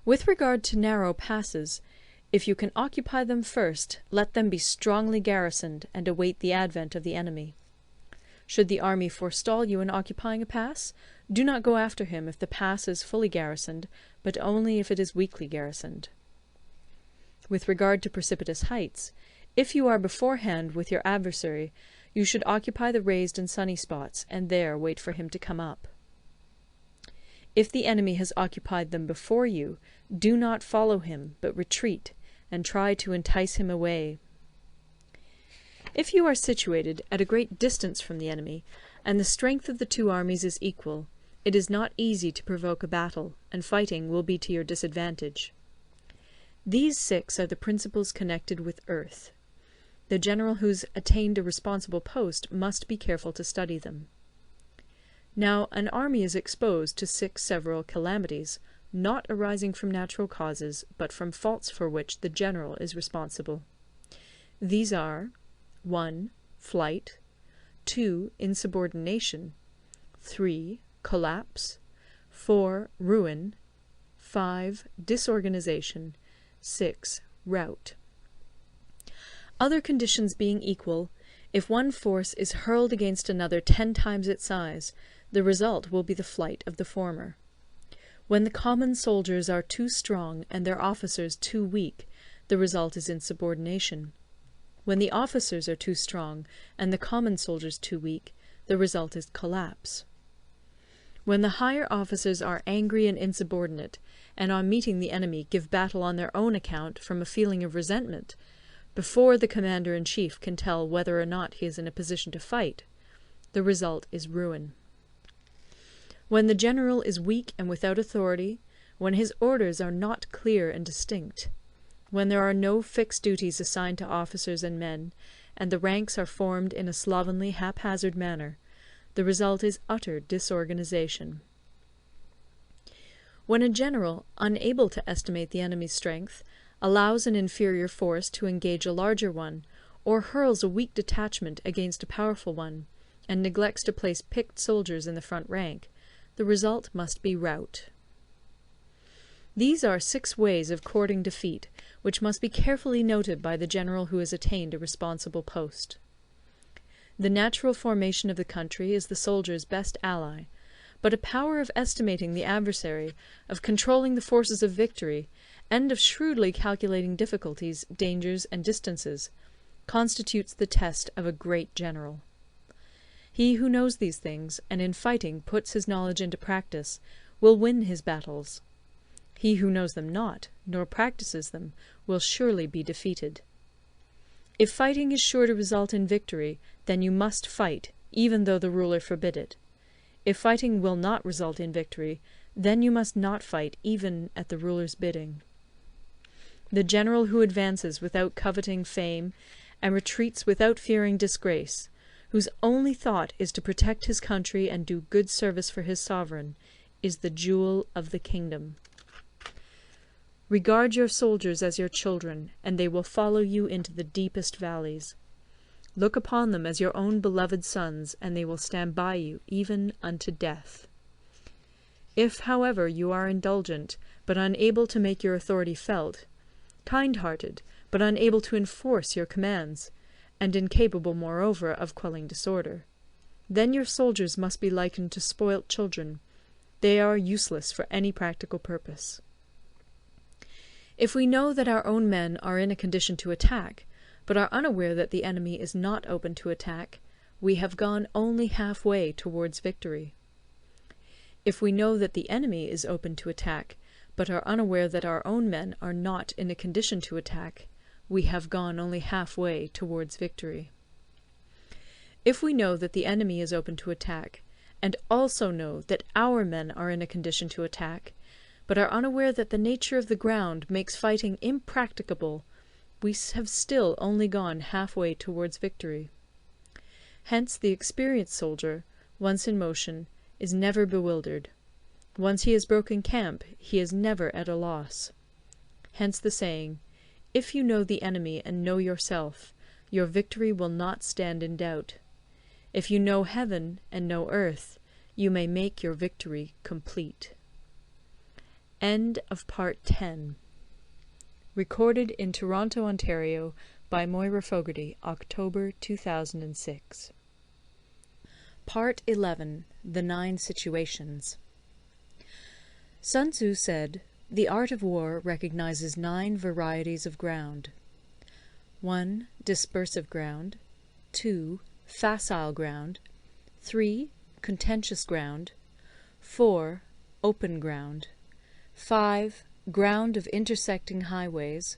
With regard to narrow passes, if you can occupy them first, let them be strongly garrisoned and await the advent of the enemy. Should the army forestall you in occupying a pass, do not go after him if the pass is fully garrisoned, but only if it is weakly garrisoned. With regard to precipitous heights, if you are beforehand with your adversary, you should occupy the raised and sunny spots, and there wait for him to come up. If the enemy has occupied them before you, do not follow him, but retreat, and try to entice him away. If you are situated at a great distance from the enemy, and the strength of the two armies is equal, it is not easy to provoke a battle, and fighting will be to your disadvantage. These 6 are the principles connected with earth. The general who's attained a responsible post must be careful to study them. Now, an army is exposed to 6 several calamities, not arising from natural causes, but from faults for which the general is responsible. These are 1. Flight, 2. Insubordination, 3. Collapse, 4. Ruin, 5. Disorganization, 6. Rout. Other conditions being equal, if one force is hurled against another 10 times its size, the result will be the flight of the former. When the common soldiers are too strong and their officers too weak, the result is insubordination. When the officers are too strong, and the common soldiers too weak, the result is collapse. When the higher officers are angry and insubordinate, and on meeting the enemy give battle on their own account from a feeling of resentment, before the commander-in-chief can tell whether or not he is in a position to fight, the result is ruin. When the general is weak and without authority, when his orders are not clear and distinct, when there are no fixed duties assigned to officers and men, and the ranks are formed in a slovenly, haphazard manner, the result is utter disorganization. When a general, unable to estimate the enemy's strength, allows an inferior force to engage a larger one, or hurls a weak detachment against a powerful one, and neglects to place picked soldiers in the front rank, the result must be rout. These are 6 ways of courting defeat, which must be carefully noted by the general who has attained a responsible post. The natural formation of the country is the soldier's best ally, but a power of estimating the adversary, of controlling the forces of victory, and of shrewdly calculating difficulties, dangers, and distances, constitutes the test of a great general. He who knows these things, and in fighting puts his knowledge into practice, will win his battles. He who knows them not, nor practices them, will surely be defeated. If fighting is sure to result in victory, then you must fight, even though the ruler forbid it. If fighting will not result in victory, then you must not fight even at the ruler's bidding. The general who advances without coveting fame, and retreats without fearing disgrace, whose only thought is to protect his country and do good service for his sovereign, is the jewel of the kingdom. Regard your soldiers as your children, and they will follow you into the deepest valleys. Look upon them as your own beloved sons, and they will stand by you even unto death. If, however, you are indulgent, but unable to make your authority felt, kind-hearted, but unable to enforce your commands, and incapable, moreover, of quelling disorder, then your soldiers must be likened to spoilt children. They are useless for any practical purpose. If we know that our own men are in a condition to attack, but are unaware that the enemy is not open to attack, we have gone only half-way towards victory. If we know that the enemy is open to attack, but are unaware that our own men are not in a condition to attack, we have gone only half-way towards victory. If we know that the enemy is open to attack, and also know that our men are in a condition to attack, but are unaware that the nature of the ground makes fighting impracticable, we have still only gone half-way towards victory. Hence the experienced soldier, once in motion, is never bewildered. Once he has broken camp, he is never at a loss. Hence the saying, "If you know the enemy and know yourself, your victory will not stand in doubt. If you know heaven and know earth, you may make your victory complete." End of Part 10. Recorded in Toronto, Ontario by Moira Fogarty, October 2006. Part 11. The 9 Situations. Sun Tzu said, "The art of war recognizes 9 varieties of ground. 1. Dispersive ground. 2. Facile ground. 3. Contentious ground. 4. Open ground. 5. Ground of intersecting highways.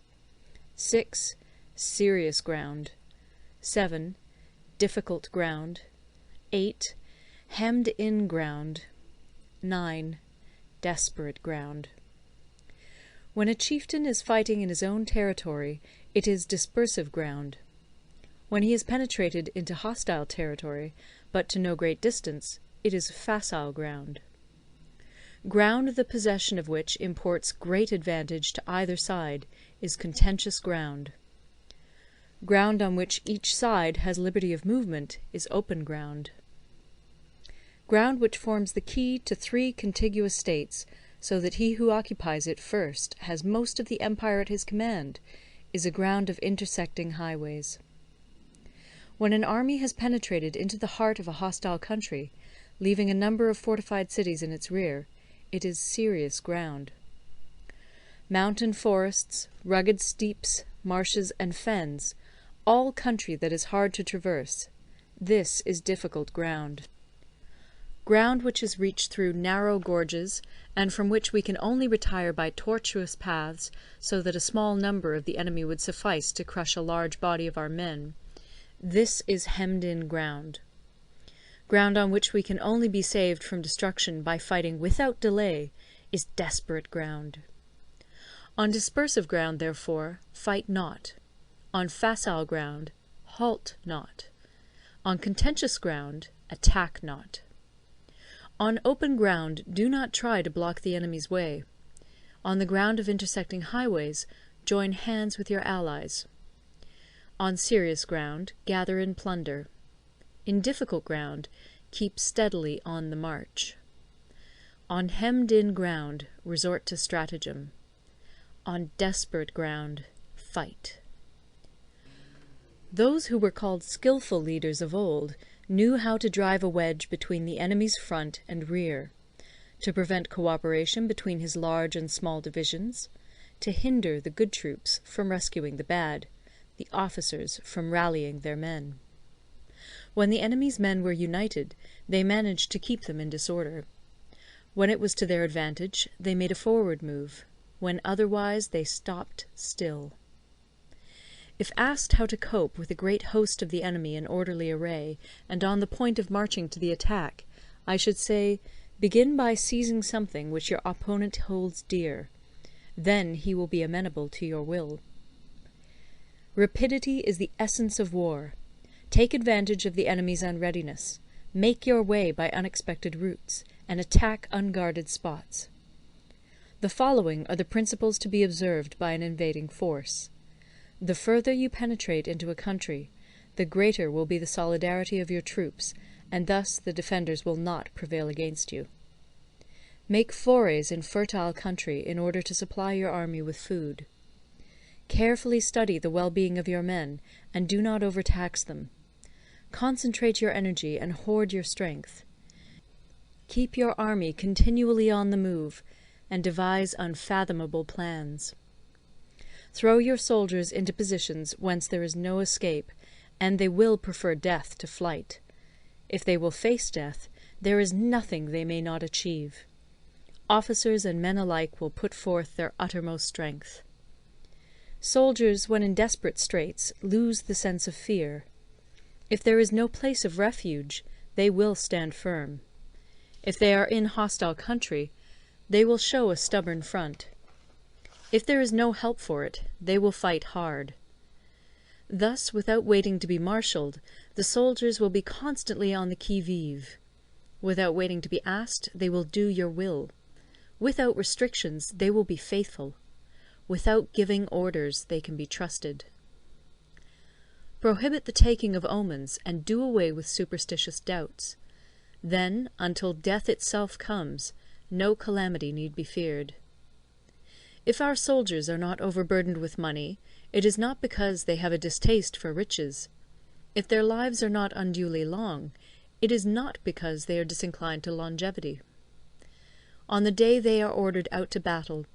6. Serious ground. 7. Difficult ground. 8. Hemmed-in ground. 9. Desperate ground. When a chieftain is fighting in his own territory, it is dispersive ground. When he has penetrated into hostile territory, but to no great distance, it is facile ground. Ground the possession of which imports great advantage to either side is contentious ground. Ground on which each side has liberty of movement is open ground. Ground which forms the key to 3 contiguous states, so that he who occupies it first has most of the empire at his command, is a ground of intersecting highways. When an army has penetrated into the heart of a hostile country, leaving a number of fortified cities in its rear, it is serious ground. Mountain forests, rugged steeps, marshes, and fens all country that is hard to traverse, this is difficult ground. Ground which is reached through narrow gorges, and from which we can only retire by tortuous paths, so that a small number of the enemy would suffice to crush a large body of our men, this is hemmed-in ground. Ground on which we can only be saved from destruction by fighting without delay is desperate ground. On dispersive ground, therefore, fight not. On facile ground, halt not. On contentious ground, attack not. On open ground, do not try to block the enemy's way. On the ground of intersecting highways, join hands with your allies. On serious ground, gather in plunder. In difficult ground, keep steadily on the march. On hemmed-in ground, resort to stratagem. On desperate ground, fight. Those who were called skilful leaders of old knew how to drive a wedge between the enemy's front and rear, to prevent cooperation between his large and small divisions, to hinder the good troops from rescuing the bad, the officers from rallying their men. When the enemy's men were united, they managed to keep them in disorder. When it was to their advantage, they made a forward move. When otherwise, they stopped still. If asked how to cope with a great host of the enemy in orderly array, and on the point of marching to the attack, I should say, begin by seizing something which your opponent holds dear. Then he will be amenable to your will. Rapidity is the essence of war. Take advantage of the enemy's unreadiness. Make your way by unexpected routes, and attack unguarded spots. The following are the principles to be observed by an invading force. The further you penetrate into a country, the greater will be the solidarity of your troops, and thus the defenders will not prevail against you. Make forays in fertile country in order to supply your army with food. Carefully study the well-being of your men, and do not overtax them. Concentrate your energy and hoard your strength. Keep your army continually on the move, and devise unfathomable plans. Throw your soldiers into positions whence there is no escape, and they will prefer death to flight. If they will face death, there is nothing they may not achieve. Officers and men alike will put forth their uttermost strength. Soldiers, when in desperate straits, lose the sense of fear. If there is no place of refuge, they will stand firm. If they are in hostile country, they will show a stubborn front. If there is no help for it, they will fight hard. Thus, without waiting to be marshalled, the soldiers will be constantly on the qui-vive. Without waiting to be asked, they will do your will. Without restrictions, they will be faithful. Without giving orders, they can be trusted. Prohibit the taking of omens, and do away with superstitious doubts. Then, until death itself comes, no calamity need be feared. If our soldiers are not overburdened with money, it is not because they have a distaste for riches. If their lives are not unduly long, it is not because they are disinclined to longevity. On the day they are ordered out to battle,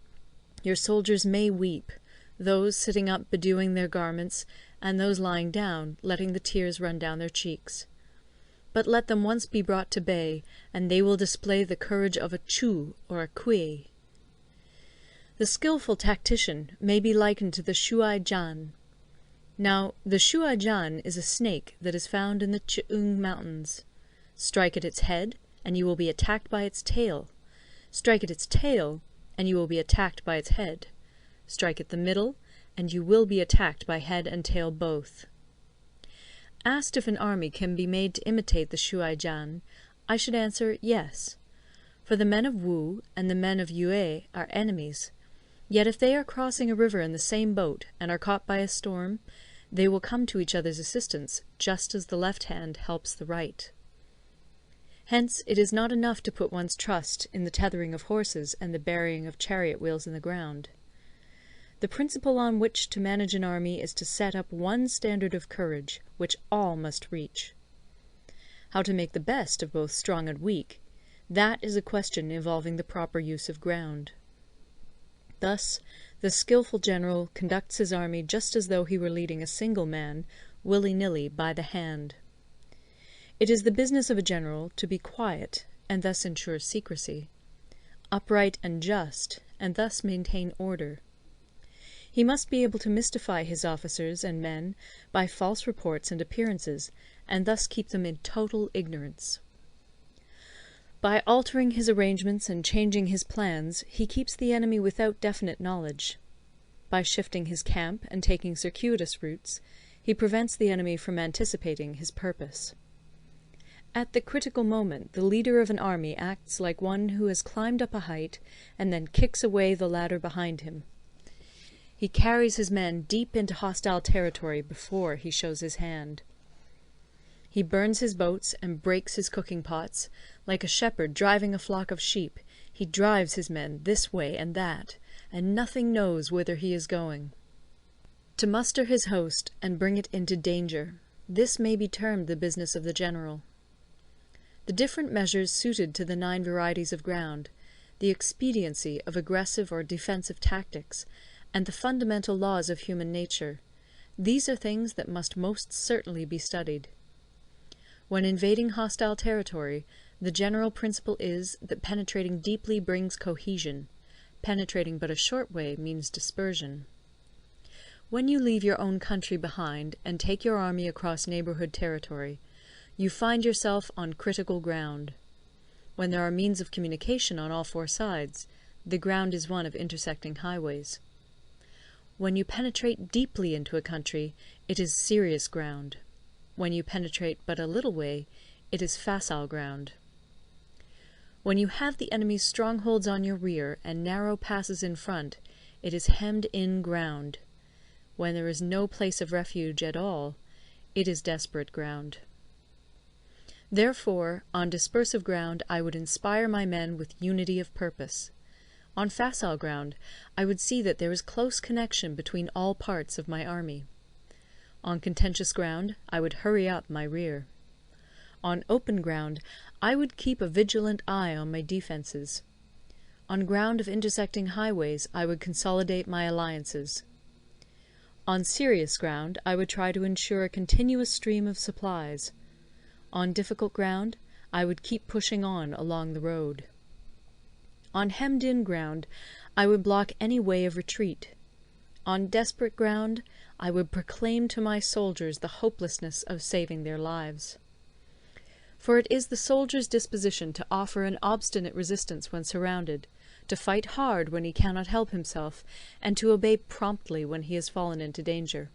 your soldiers may weep, those sitting up bedewing their garments, and those lying down, letting the tears run down their cheeks. But let them once be brought to bay, and they will display the courage of a Chu or a Kui. The skilful tactician may be likened to the Shuai-jan. Now, the Shuai-jan is a snake that is found in the Ch'ung Mountains. Strike at its head, and you will be attacked by its tail. Strike at its tail, and you will be attacked by its head. Strike at the middle, and you will be attacked by head and tail both. Asked if an army can be made to imitate the Shuai-jan, I should answer yes. For the men of Wu and the men of Yue are enemies. Yet if they are crossing a river in the same boat and are caught by a storm, they will come to each other's assistance, just as the left hand helps the right. Hence it is not enough to put one's trust in the tethering of horses and the burying of chariot wheels in the ground. The principle on which to manage an army is to set up one standard of courage, which all must reach. How to make the best of both strong and weak, that is a question involving the proper use of ground. Thus, The skilful general conducts his army just as though he were leading a single man, willy-nilly, by the hand. It is the business of a general to be quiet, and thus ensure secrecy, upright and just, and thus maintain order. He must be able to mystify his officers and men by false reports and appearances, and thus keep them in total ignorance. By altering his arrangements and changing his plans, he keeps the enemy without definite knowledge. By shifting his camp and taking circuitous routes, he prevents the enemy from anticipating his purpose. At the critical moment, the leader of an army acts like one who has climbed up a height and then kicks away the ladder behind him. He carries his men deep into hostile territory before he shows his hand. He burns his boats and breaks his cooking pots. Like a shepherd driving a flock of sheep, he drives his men this way and that, and nothing knows whither he is going. To muster his host and bring it into danger, this may be termed the business of the general. The different measures suited to the 9 varieties of ground, the expediency of aggressive or defensive tactics, and the fundamental laws of human nature, these are things that must most certainly be studied. When invading hostile territory, the general principle is that penetrating deeply brings cohesion. Penetrating but a short way means dispersion. When you leave your own country behind and take your army across neighbourhood territory, you find yourself on critical ground. When there are means of communication on all 4 sides, the ground is one of intersecting highways. When you penetrate deeply into a country, it is serious ground. When you penetrate but a little way, it is facile ground. When you have the enemy's strongholds on your rear and narrow passes in front, it is hemmed-in ground. When there is no place of refuge at all, it is desperate ground. Therefore, on dispersive ground I would inspire my men with unity of purpose. On facile ground I would see that there is close connection between all parts of my army. On contentious ground I would hurry up my rear. On open ground I would keep a vigilant eye on my defences. On ground of intersecting highways I would consolidate my alliances. On serious ground I would try to ensure a continuous stream of supplies. On difficult ground I would keep pushing on along the road. On hemmed-in ground I would block any way of retreat. On desperate ground I would proclaim to my soldiers the hopelessness of saving their lives. For it is the soldier's disposition to offer an obstinate resistance when surrounded, to fight hard when he cannot help himself, and to obey promptly when he has fallen into danger.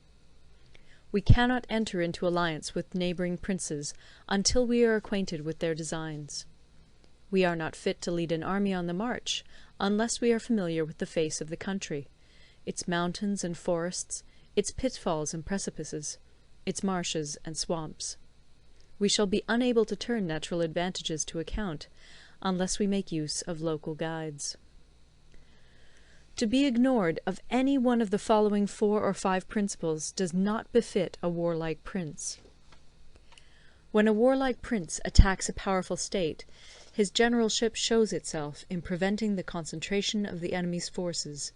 We cannot enter into alliance with neighbouring princes until we are acquainted with their designs. We are not fit to lead an army on the march unless we are familiar with the face of the country, its mountains and forests, its pitfalls and precipices, its marshes and swamps. We shall be unable to turn natural advantages to account unless we make use of local guides. To be ignored of any one of the following 4 or 5 principles does not befit a warlike prince. When a warlike prince attacks a powerful state, his generalship shows itself in preventing the concentration of the enemy's forces.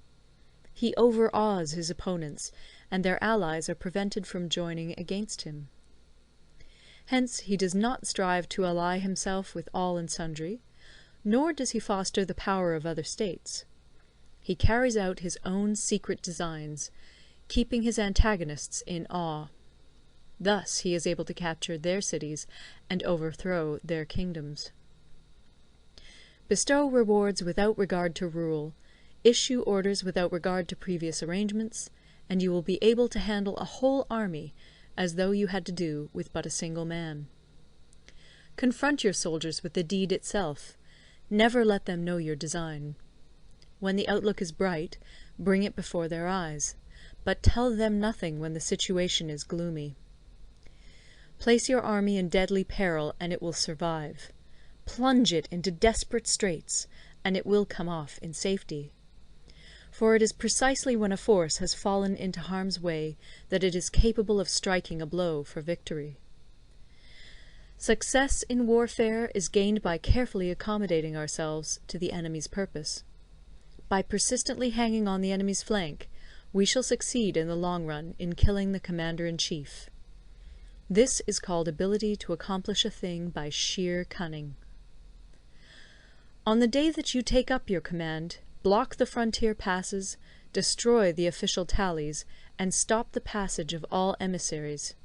He overawes his opponents, and their allies are prevented from joining against him. Hence he does not strive to ally himself with all and sundry, nor does he foster the power of other states. He carries out his own secret designs, keeping his antagonists in awe. Thus he is able to capture their cities and overthrow their kingdoms. Bestow rewards without regard to rule, issue orders without regard to previous arrangements, and you will be able to handle a whole army as though you had to do with but a single man. Confront your soldiers with the deed itself. Never let them know your design. When the outlook is bright, bring it before their eyes, but tell them nothing when the situation is gloomy. Place your army in deadly peril, and it will survive. Plunge it into desperate straits, and it will come off in safety. For it is precisely when a force has fallen into harm's way that it is capable of striking a blow for victory. Success in warfare is gained by carefully accommodating ourselves to the enemy's purpose. By persistently hanging on the enemy's flank, we shall succeed in the long run in killing the commander-in-chief. This is called ability to accomplish a thing by sheer cunning. On the day that you take up your command, block the frontier passes, destroy the official tallies, and stop the passage of all emissaries.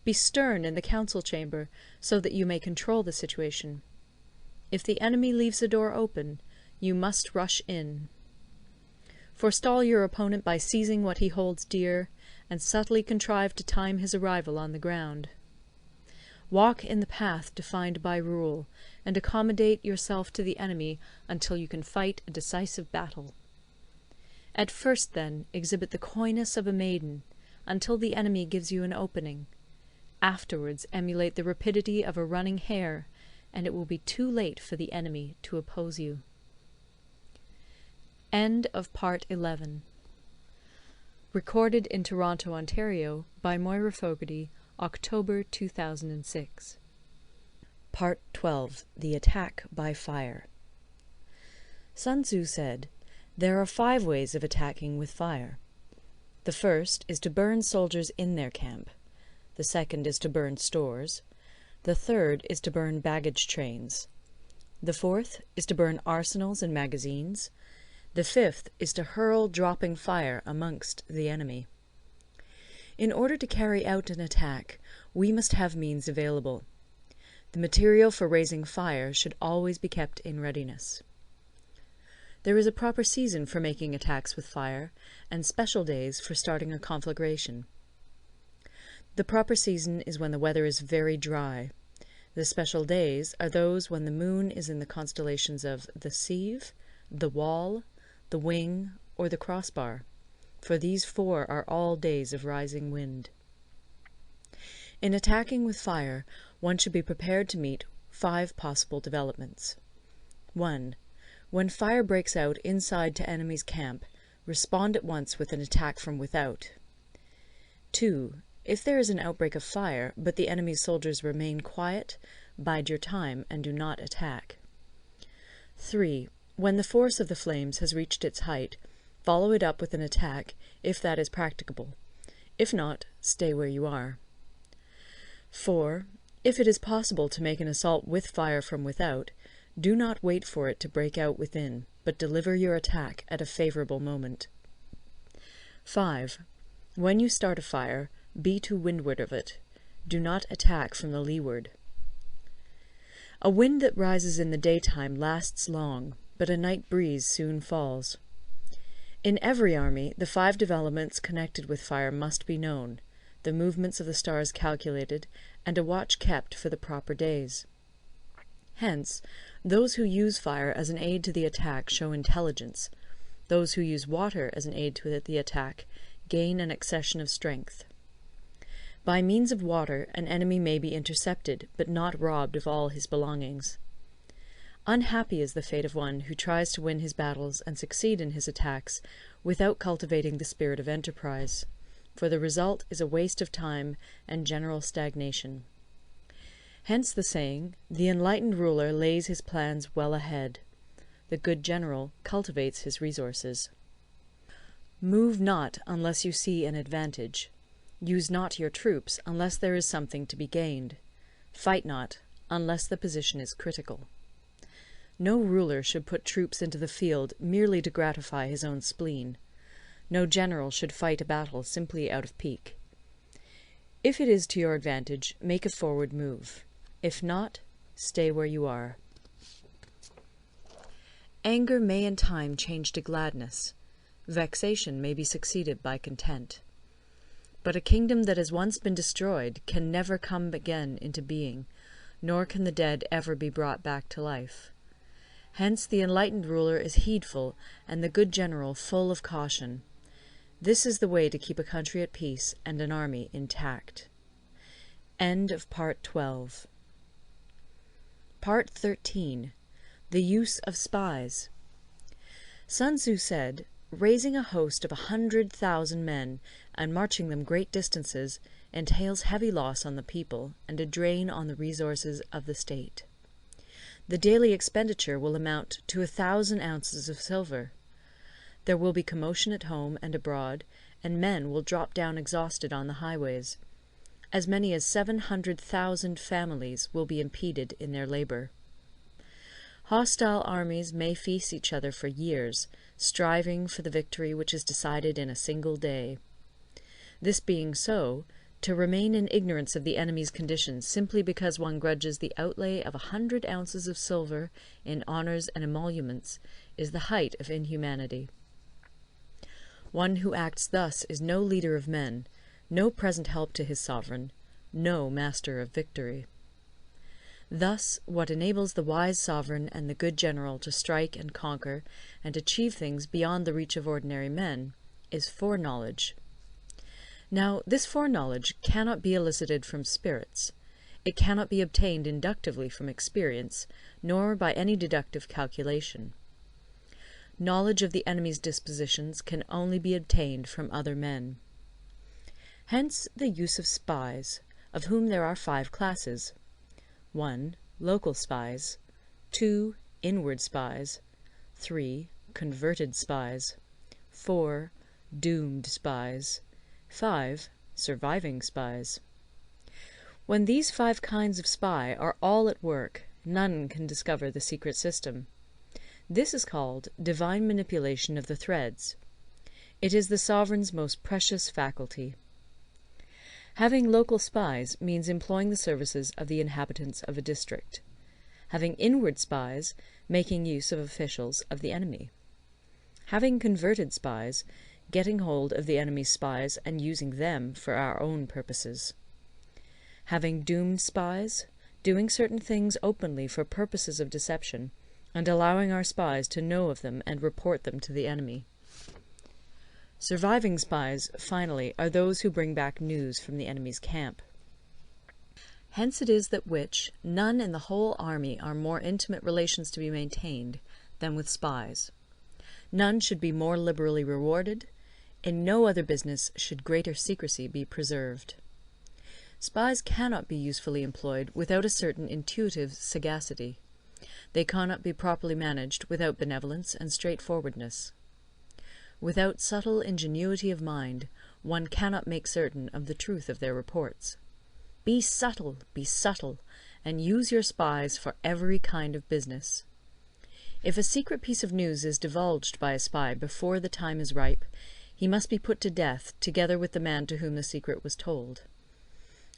Be stern in the council chamber, so that you may control the situation. If the enemy leaves the door open, you must rush in. Forestall your opponent by seizing what he holds dear, and subtly contrive to time his arrival on the ground. Walk in the path defined by rule, and accommodate yourself to the enemy until you can fight a decisive battle. At first, then, exhibit the coyness of a maiden, until the enemy gives you an opening. Afterwards emulate the rapidity of a running hare, and it will be too late for the enemy to oppose you. End of Part 11. Recorded in Toronto, Ontario, by Moira Fogarty, October 2006. Part 12. The Attack by Fire. Sun Tzu said, "There are 5 ways of attacking with fire. The first is to burn soldiers in their camp. The second is to burn stores. The third is to burn baggage trains. The fourth is to burn arsenals and magazines. The fifth is to hurl dropping fire amongst the enemy." In order to carry out an attack, we must have means available. The material for raising fire should always be kept in readiness. There is a proper season for making attacks with fire, and special days for starting a conflagration. The proper season is when the weather is very dry. The special days are those when the moon is in the constellations of the Sieve, the Wall, the Wing, or the Crossbar, for these 4 are all days of rising wind. In attacking with fire, one should be prepared to meet 5 possible developments. 1. When fire breaks out inside to enemy's camp, respond at once with an attack from without. 2. If there is an outbreak of fire, but the enemy's soldiers remain quiet, bide your time and do not attack. 3. When the force of the flames has reached its height, follow it up with an attack, if that is practicable. If not, stay where you are. 4. If it is possible to make an assault with fire from without, do not wait for it to break out within, but deliver your attack at a favourable moment. 5. When you start a fire, be to windward of it. Do not attack from the leeward. A wind that rises in the daytime lasts long, but a night breeze soon falls. In every army, the 5 developments connected with fire must be known, the movements of the stars calculated, and a watch kept for the proper days. Hence, those who use fire as an aid to the attack show intelligence. Those who use water as an aid to the attack gain an accession of strength. By means of water, an enemy may be intercepted, but not robbed of all his belongings. Unhappy is the fate of one who tries to win his battles and succeed in his attacks without cultivating the spirit of enterprise, for the result is a waste of time and general stagnation. Hence the saying, "The enlightened ruler lays his plans well ahead. The good general cultivates his resources." Move not unless you see an advantage. Use not your troops unless there is something to be gained. Fight not unless the position is critical. No ruler should put troops into the field merely to gratify his own spleen. No general should fight a battle simply out of pique. If it is to your advantage, make a forward move. If not, stay where you are. Anger may in time change to gladness. Vexation may be succeeded by content. But a kingdom that has once been destroyed can never come again into being, nor can the dead ever be brought back to life. Hence the enlightened ruler is heedful, and the good general full of caution. This is the way to keep a country at peace and an army intact. End of Part 12. Part 13. The Use of Spies. Sun Tzu said, "Raising a host of 100,000 men and marching them great distances entails heavy loss on the people and a drain on the resources of the state. The daily expenditure will amount to 1,000 ounces of silver. There will be commotion at home and abroad, and men will drop down exhausted on the highways. As many as 700,000 families will be impeded in their labour. Hostile armies may feast each other for years, striving for the victory which is decided in a single day. This being so, to remain in ignorance of the enemy's conditions simply because one grudges the outlay of 100 ounces of silver in honours and emoluments is the height of inhumanity. One who acts thus is no leader of men, no present help to his sovereign, no master of victory. Thus, what enables the wise sovereign and the good general to strike and conquer and achieve things beyond the reach of ordinary men is foreknowledge. Now, this foreknowledge cannot be elicited from spirits. It cannot be obtained inductively from experience, nor by any deductive calculation. Knowledge of the enemy's dispositions can only be obtained from other men. Hence the use of spies, of whom there are 5 classes. 1. Local spies. 2. Inward spies. 3. Converted spies. 4. Doomed spies. 5. Surviving spies. When these 5 kinds of spy are all at work, none can discover the secret system. This is called divine manipulation of the threads. It is the sovereign's most precious faculty. Having local spies means employing the services of the inhabitants of a district. Having inward spies, making use of officials of the enemy. Having converted spies, getting hold of the enemy's spies and using them for our own purposes. Having doomed spies, doing certain things openly for purposes of deception, and allowing our spies to know of them and report them to the enemy. Surviving spies, finally, are those who bring back news from the enemy's camp. Hence it is that none in the whole army are more intimate relations to be maintained than with spies. None should be more liberally rewarded. In no other business should greater secrecy be preserved. Spies cannot be usefully employed without a certain intuitive sagacity. They cannot be properly managed without benevolence and straightforwardness. Without subtle ingenuity of mind, one cannot make certain of the truth of their reports. Be subtle, and use your spies for every kind of business. If a secret piece of news is divulged by a spy before the time is ripe, he must be put to death together with the man to whom the secret was told.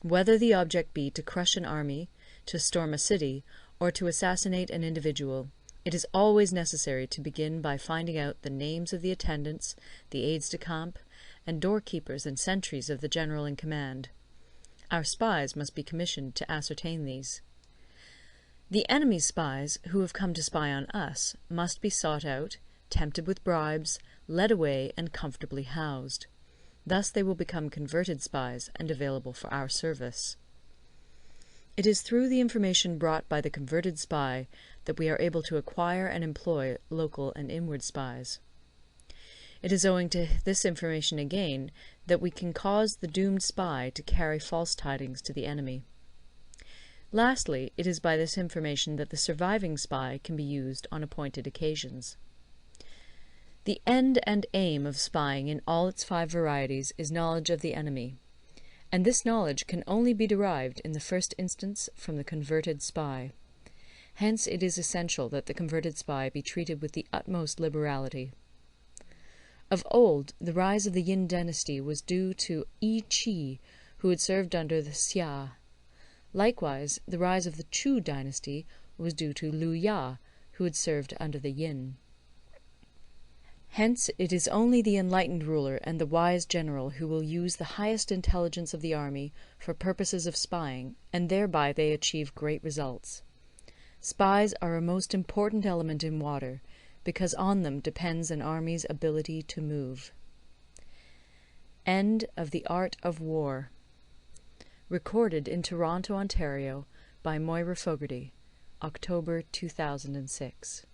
Whether the object be to crush an army, to storm a city, or to assassinate an individual, it is always necessary to begin by finding out the names of the attendants, the aides-de-camp, and doorkeepers and sentries of the general in command. Our spies must be commissioned to ascertain these. The enemy's spies, who have come to spy on us, must be sought out, tempted with bribes, led away, and comfortably housed. Thus they will become converted spies and available for our service. It is through the information brought by the converted spy that we are able to acquire and employ local and inward spies. It is owing to this information again that we can cause the doomed spy to carry false tidings to the enemy. Lastly, it is by this information that the surviving spy can be used on appointed occasions. The end and aim of spying in all its 5 varieties is knowledge of the enemy, and this knowledge can only be derived in the first instance from the converted spy. Hence it is essential that the converted spy be treated with the utmost liberality. Of old, the rise of the Yin dynasty was due to Yi Qi, who had served under the Xia. Likewise, the rise of the Chu dynasty was due to Liu Ya, who had served under the Yin. Hence it is only the enlightened ruler and the wise general who will use the highest intelligence of the army for purposes of spying, and thereby they achieve great results. Spies are a most important element in water, because on them depends an army's ability to move. End of The Art of War. Recorded in Toronto, Ontario by Moira Fogarty, October 2006.